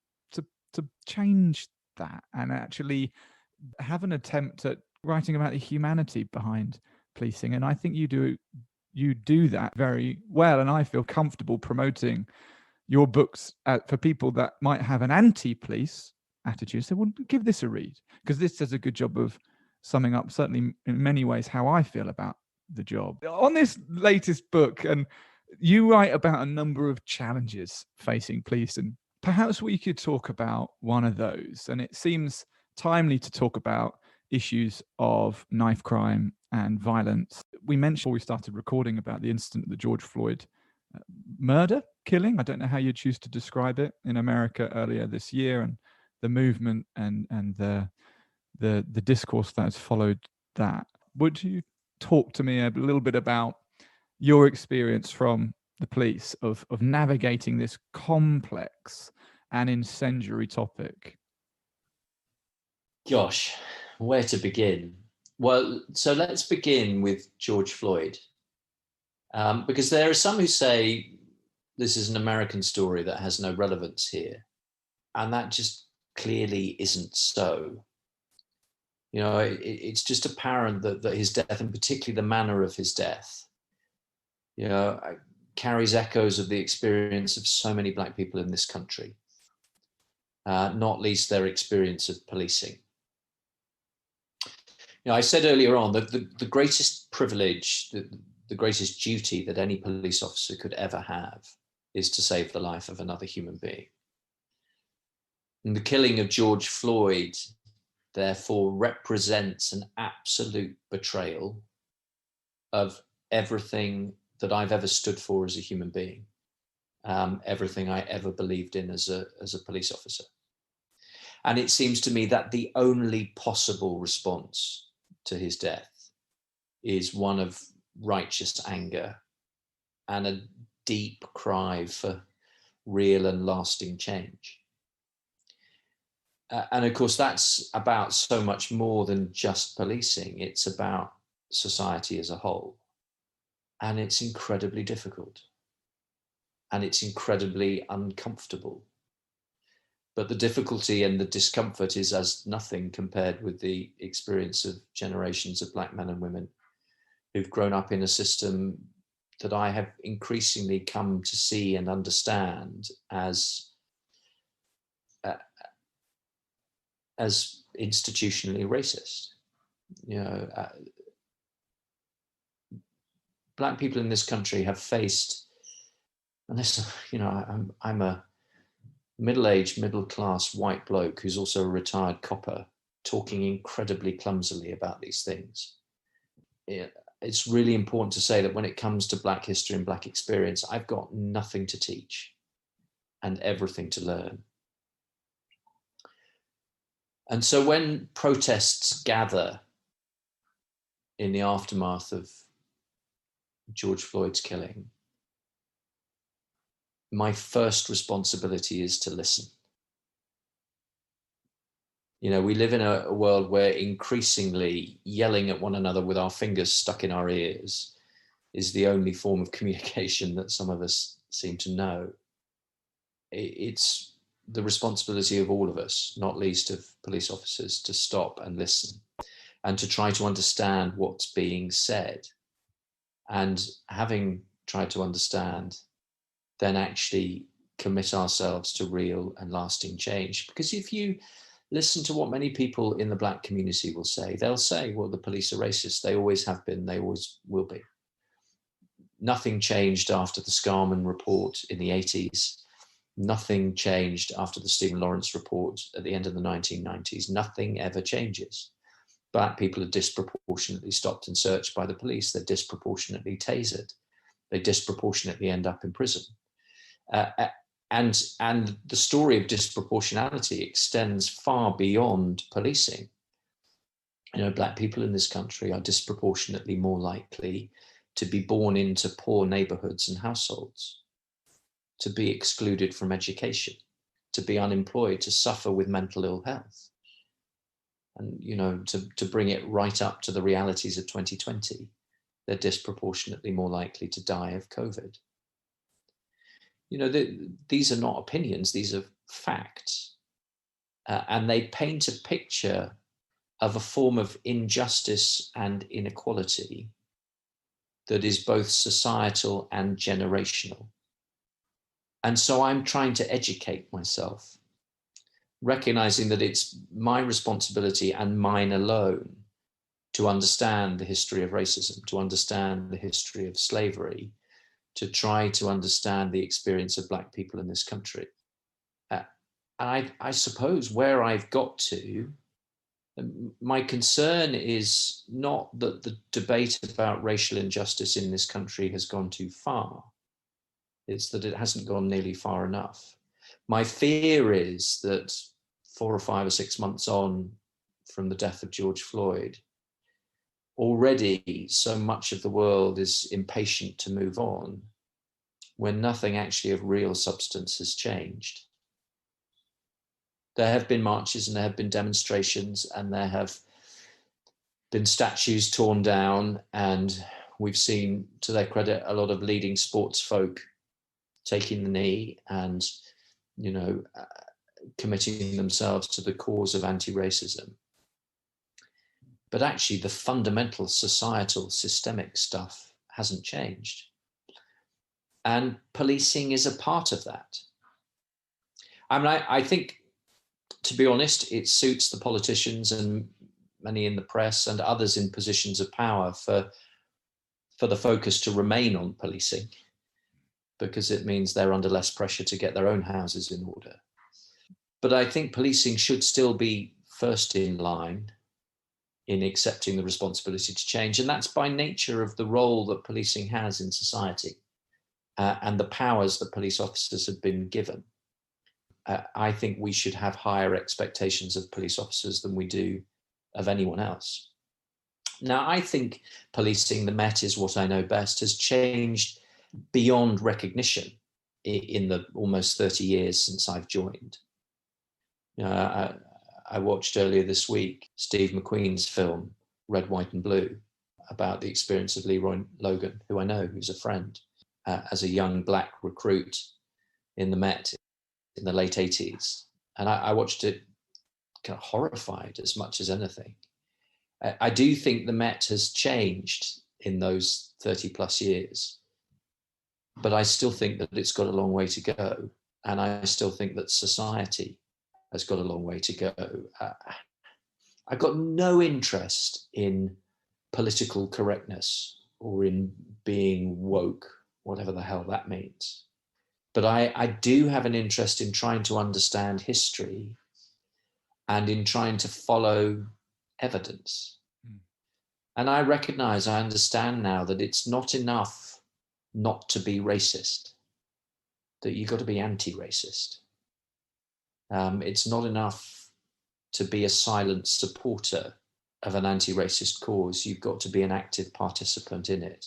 change that and actually have an attempt at writing about the humanity behind policing. And I think you do that very well. And I feel comfortable promoting your books for people that might have an anti-police attitude. So, well, give this a read, because this does a good job of summing up, certainly in many ways, how I feel about the job. On this latest book, and you write about a number of challenges facing police, and perhaps we could talk about one of those. And it seems timely to talk about issues of knife crime and violence. We mentioned before we started recording about the incident of the George Floyd killing. I don't know how you choose to describe it, in America earlier this year, and the movement and the discourse that has followed that. Would you talk to me a little bit about your experience from the police of navigating this complex and incendiary topic? Gosh, where to begin? Well, so let's begin with George Floyd, because there are some who say this is an American story that has no relevance here, and that just clearly isn't so. You know, it's just apparent that his death, and particularly the manner of his death, you know, carries echoes of the experience of so many Black people in this country, not least their experience of policing. You know, I said earlier on that the greatest privilege, the greatest duty that any police officer could ever have is to save the life of another human being. And the killing of George Floyd, therefore, represents an absolute betrayal of everything that I've ever stood for as a human being, everything I ever believed in as a police officer. And it seems to me that the only possible response to his death is one of righteous anger and a deep cry for real and lasting change. And of course, that's about so much more than just policing. It's about society as a whole. And it's incredibly difficult. And it's incredibly uncomfortable. But the difficulty and the discomfort is as nothing compared with the experience of generations of Black men and women who've grown up in a system that I have increasingly come to see and understand as institutionally racist. You know, Black people in this country have faced, and this, you know, I'm a middle-aged, middle-class white bloke who's also a retired copper, talking incredibly clumsily about these things. It's really important to say that when it comes to Black history and Black experience, I've got nothing to teach and everything to learn. And so when protests gather in the aftermath of George Floyd's killing, my first responsibility is to listen. You know, we live in a world where increasingly yelling at one another with our fingers stuck in our ears is the only form of communication that some of us seem to know. It's the responsibility of all of us, not least of police officers, to stop and listen and to try to understand what's being said. And having tried to understand, then actually commit ourselves to real and lasting change. Because if you listen to what many people in the Black community will say, they'll say, well, the police are racist. They always have been, they always will be. Nothing changed after the Scarman report in the 80s. Nothing changed after the Stephen Lawrence report at the end of the 1990s. Nothing ever changes. Black people are disproportionately stopped and searched by the police. They're disproportionately tasered. They disproportionately end up in prison. And the story of disproportionality extends far beyond policing. You know, Black people in this country are disproportionately more likely to be born into poor neighborhoods and households, to be excluded from education, to be unemployed, to suffer with mental ill health. And, you know, to bring it right up to the realities of 2020, they're disproportionately more likely to die of COVID. You know, these are not opinions, these are facts. And they paint a picture of a form of injustice and inequality that is both societal and generational. And so I'm trying to educate myself, recognizing that it's my responsibility and mine alone to understand the history of racism, to understand the history of slavery, to try to understand the experience of Black people in this country. I suppose where I've got to, my concern is not that the debate about racial injustice in this country has gone too far. It's that it hasn't gone nearly far enough. My fear is that 4 or 5 or 6 months on from the death of George Floyd, already so much of the world is impatient to move on when nothing actually of real substance has changed. There have been marches and there have been demonstrations and there have been statues torn down, and we've seen, to their credit, a lot of leading sports folk taking the knee and, you know, committing themselves to the cause of anti-racism. But actually the fundamental societal systemic stuff hasn't changed. And policing is a part of that. I mean, I think, to be honest, it suits the politicians and many in the press and others in positions of power for the focus to remain on policing, because it means they're under less pressure to get their own houses in order. But I think policing should still be first in line in accepting the responsibility to change. And that's by nature of the role that policing has in society and the powers that police officers have been given. I think we should have higher expectations of police officers than we do of anyone else. Now, I think policing, the Met is what I know best, has changed beyond recognition in the almost 30 years since I've joined. You know, I watched earlier this week Steve McQueen's film, Red, White and Blue, about the experience of Leroy Logan, who I know, who's a friend, as a young Black recruit in the Met in the late 80s. And I watched it kind of horrified as much as anything. I do think the Met has changed in those 30 plus years, but I still think that it's got a long way to go. And I still think that society has got a long way to go. I've got no interest in political correctness or in being woke, whatever the hell that means. But I do have an interest in trying to understand history and in trying to follow evidence. And I understand now that it's not enough not to be racist, that you've got to be anti-racist. It's not enough to be a silent supporter of an anti-racist cause. You've got to be an active participant in it.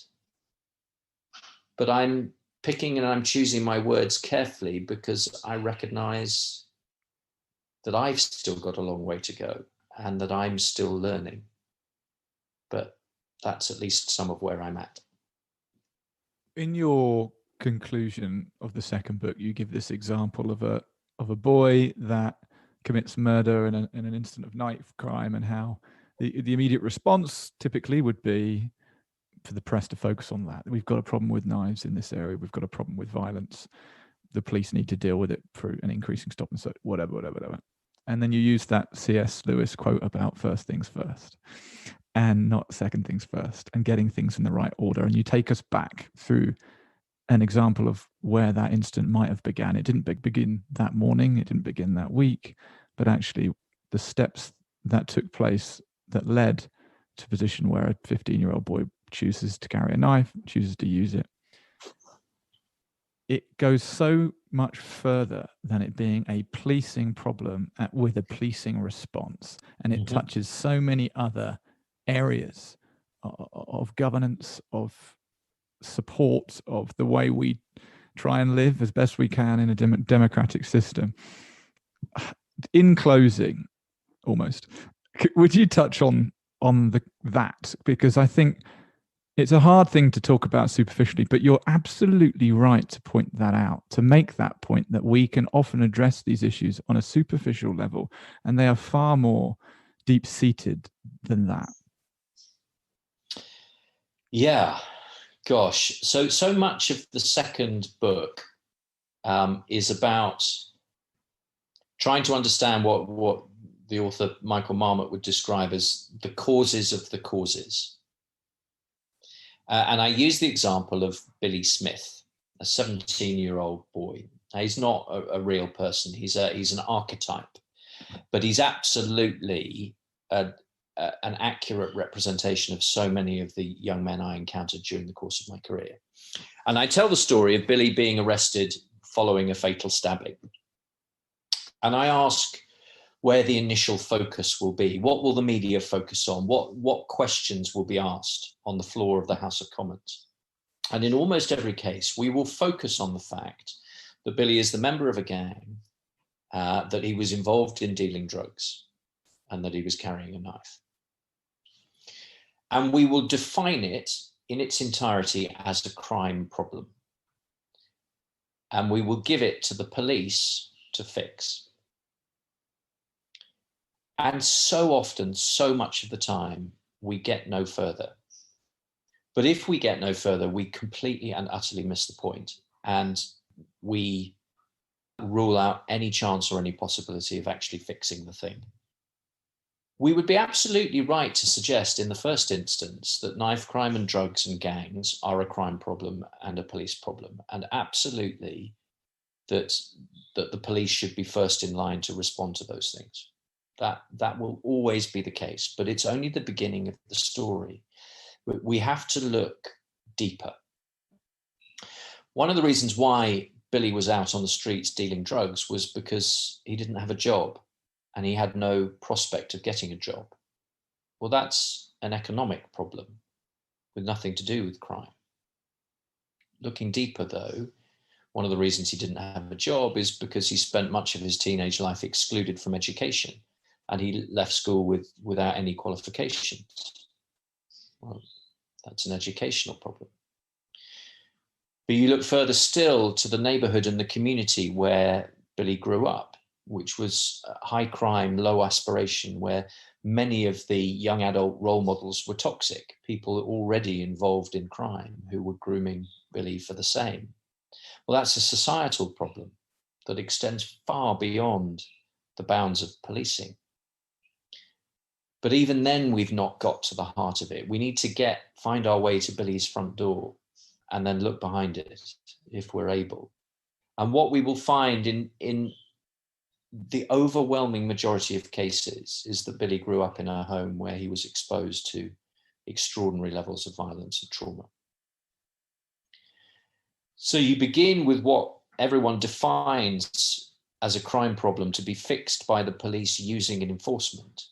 But I'm picking and I'm choosing my words carefully because I recognize that I've still got a long way to go and that I'm still learning. But that's at least some of where I'm at. In your conclusion of the second book, you give this example of a boy that commits murder in an instant of knife crime, and how the immediate response typically would be for the press to focus on that. We've got a problem with knives in this area. We've got a problem with violence. The police need to deal with it through an increasing stop and search, whatever. And then you use that C.S. Lewis quote about first things first and not second things first, and getting things in the right order. And you take us back through an example of where that incident might have began. It didn't begin that morning. It didn't begin that week, but actually the steps that took place that led to a position where a 15-year-old boy chooses to carry a knife, chooses to use it. It goes so much further than it being a policing problem with a policing response. And it touches so many other areas of governance, of support, of the way we try and live as best we can in a democratic system. In closing, almost, would you touch on that? Because I think it's a hard thing to talk about superficially, but you're absolutely right to point that out, to make that point that we can often address these issues on a superficial level, and they are far more deep-seated than that. Yeah, gosh. So much of the second book is about trying to understand what the author Michael Marmot would describe as the causes of the causes. And I use the example of Billy Smith, a 17-year-old boy. Now, he's not a real person. He's an archetype, but he's absolutely an accurate representation of so many of the young men I encountered during the course of my career. And I tell the story of Billy being arrested following a fatal stabbing. And I ask where the initial focus will be. What will the media focus on? What questions will be asked on the floor of the House of Commons? And in almost every case, we will focus on the fact that Billy is the member of a gang, that he was involved in dealing drugs, and that he was carrying a knife. And we will define it in its entirety as a crime problem. And we will give it to the police to fix. And so often, so much of the time, we get no further. But if we get no further, we completely and utterly miss the point, and we rule out any chance or any possibility of actually fixing the thing. We would be absolutely right to suggest in the first instance that knife crime and drugs and gangs are a crime problem and a police problem, and absolutely that the police should be first in line to respond to those things. That will always be the case, but it's only the beginning of the story. We have to look deeper. One of the reasons why Billy was out on the streets dealing drugs was because he didn't have a job and he had no prospect of getting a job. Well, that's an economic problem with nothing to do with crime. Looking deeper, though, one of the reasons he didn't have a job is because he spent much of his teenage life excluded from education, and he left school without any qualifications. Well, that's an educational problem. But you look further still to the neighborhood and the community where Billy grew up, which was high crime, low aspiration, where many of the young adult role models were toxic, people already involved in crime who were grooming Billy for the same. Well, that's a societal problem that extends far beyond the bounds of policing. But even then, we've not got to the heart of it. We need to find our way to Billy's front door and then look behind it if we're able. And what we will find in the overwhelming majority of cases is that Billy grew up in a home where he was exposed to extraordinary levels of violence and trauma. So you begin with what everyone defines as a crime problem to be fixed by the police using an enforcement,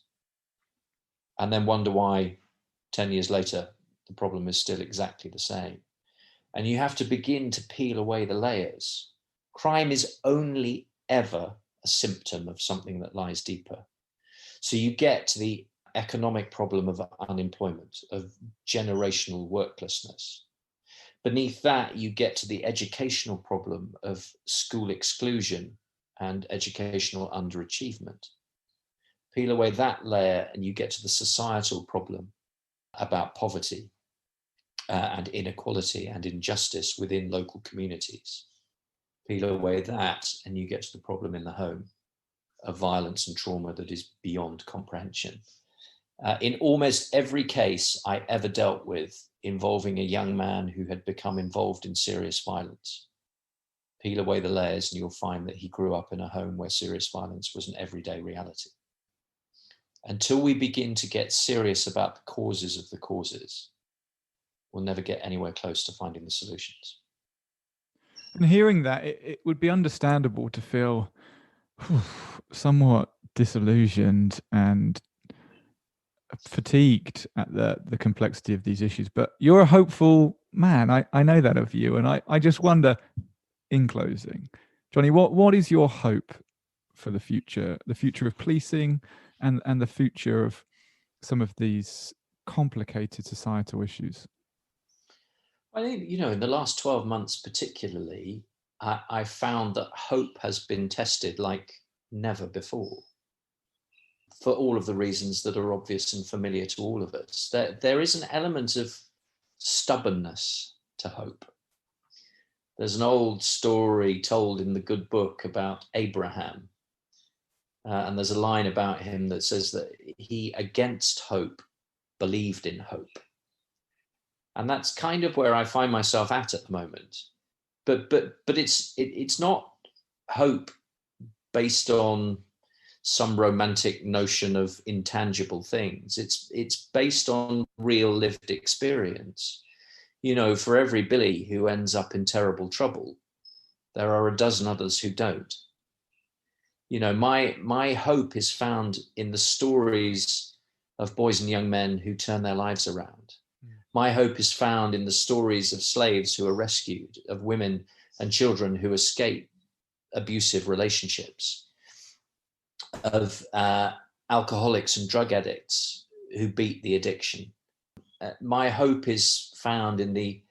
and then wonder why 10 years later the problem is still exactly the same. And you have to begin to peel away the layers. Crime is only ever a symptom of something that lies deeper. So you get to the economic problem of unemployment, of generational worklessness. Beneath that, you get to the educational problem of school exclusion and educational underachievement. Peel away that layer and you get to the societal problem about poverty and inequality and injustice within local communities. Peel away that and you get to the problem in the home of violence and trauma that is beyond comprehension. In almost every case I ever dealt with involving a young man who had become involved in serious violence, peel away the layers and you'll find that he grew up in a home where serious violence was an everyday reality. Until we begin to get serious about the causes of the causes, we'll never get anywhere close to finding the solutions. And hearing that, it would be understandable to feel somewhat disillusioned and fatigued at the complexity of these issues. But you're a hopeful man. I know that of you. And I just wonder, in closing, Johnny, what is your hope for the future of policing and the future of some of these complicated societal issues? I think, in the last 12 months particularly, I found that hope has been tested like never before, for all of the reasons that are obvious and familiar to all of us. There is an element of stubbornness to hope. There's an old story told in the good book about Abraham, and there's a line about him that says that he, against hope, believed in hope. And that's kind of where I find myself at the moment. But it's not hope based on some romantic notion of intangible things. It's based on real lived experience. For every Billy who ends up in terrible trouble, there are a dozen others who don't. My hope is found in the stories of boys and young men who turn their lives around. My hope is found in the stories of slaves who are rescued, of women and children who escape abusive relationships, of alcoholics and drug addicts who beat the addiction. My hope is found in the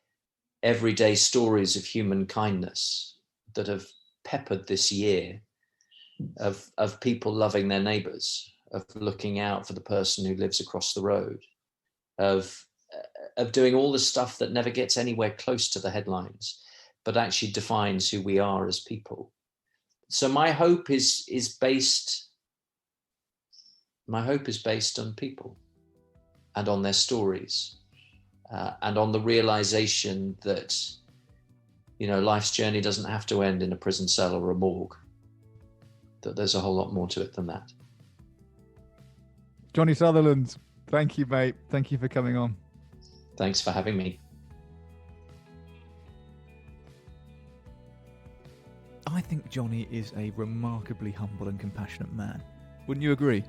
everyday stories of human kindness that have peppered this year, of people loving their neighbors, of looking out for the person who lives across the road, of doing all the stuff that never gets anywhere close to the headlines, but actually defines who we are as people. So my hope is based on people and on their stories, and on the realization that, life's journey doesn't have to end in a prison cell or a morgue, that there's a whole lot more to it than that. Johnny Sutherland, thank you, mate. Thank you for coming on. Thanks for having me. I think Johnny is a remarkably humble and compassionate man. Wouldn't you agree?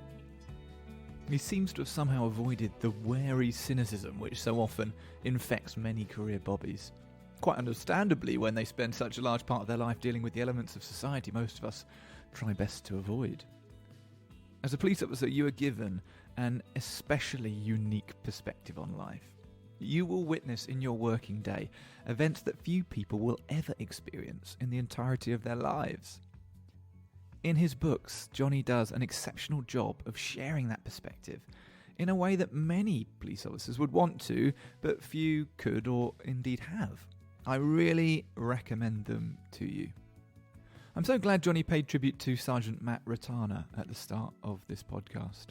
He seems to have somehow avoided the wary cynicism which so often infects many career bobbies. Quite understandably, when they spend such a large part of their life dealing with the elements of society most of us try best to avoid. As a police officer, you are given an especially unique perspective on life. You will witness in your working day events that few people will ever experience in the entirety of their lives. In his books, Johnny does an exceptional job of sharing that perspective in a way that many police officers would want to, but few could or indeed have. I really recommend them to you. I'm so glad Johnny paid tribute to Sergeant Matt Ratana at the start of this podcast.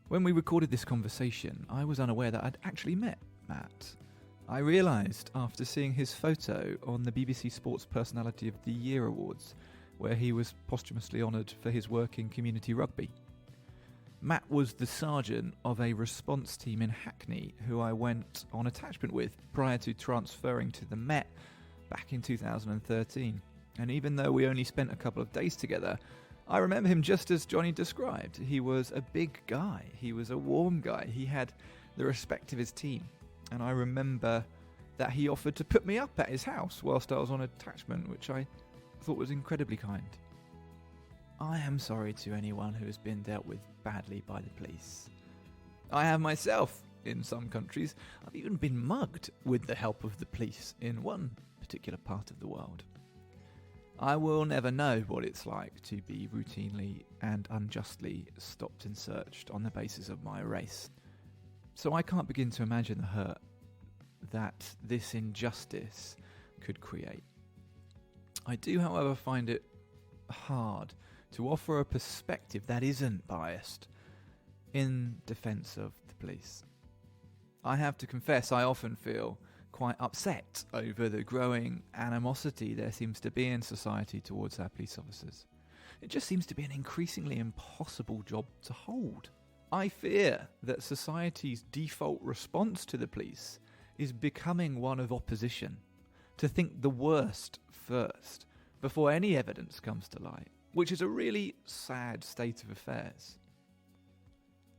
When we recorded this conversation, I was unaware that I'd actually met Matt. I realised after seeing his photo on the BBC Sports Personality of the Year Awards, where he was posthumously honoured for his work in community rugby. Matt was the sergeant of a response team in Hackney who I went on attachment with prior to transferring to the Met back in 2013. And even though we only spent a couple of days together, I remember him just as Johnny described. He was a big guy. He was a warm guy. He had the respect of his team. And I remember that he offered to put me up at his house whilst I was on attachment, which I thought was incredibly kind. I am sorry to anyone who has been dealt with badly by the police. I have myself in some countries. I've even been mugged with the help of the police in one particular part of the world. I will never know what it's like to be routinely and unjustly stopped and searched on the basis of my race. So I can't begin to imagine the hurt that this injustice could create. I do, however, find it hard to offer a perspective that isn't biased in defence of the police. I have to confess I often feel quite upset over the growing animosity there seems to be in society towards our police officers. It just seems to be an increasingly impossible job to hold. I fear that society's default response to the police is becoming one of opposition, to think the worst first, before any evidence comes to light, which is a really sad state of affairs.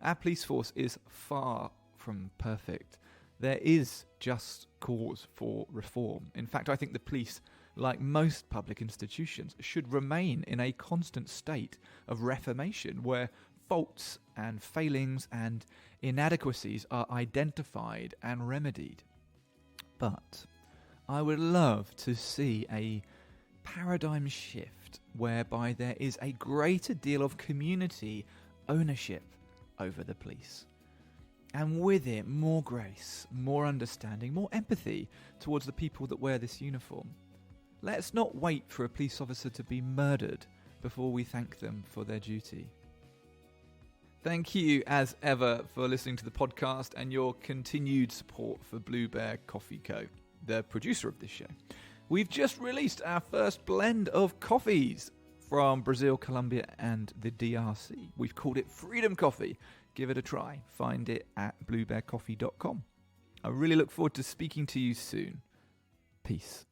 Our police force is far from perfect. There is just cause for reform. In fact, I think the police, like most public institutions, should remain in a constant state of reformation where faults and failings and inadequacies are identified and remedied. But I would love to see a paradigm shift whereby there is a greater deal of community ownership over the police. And with it, more grace, more understanding, more empathy towards the people that wear this uniform. Let's not wait for a police officer to be murdered before we thank them for their duty. Thank you, as ever, for listening to the podcast and your continued support for Blue Bear Coffee Co., the producer of this show. We've just released our first blend of coffees from Brazil, Colombia, and the DRC. We've called it Freedom Coffee. Give it a try. Find it at bluebearcoffee.com. I really look forward to speaking to you soon. Peace.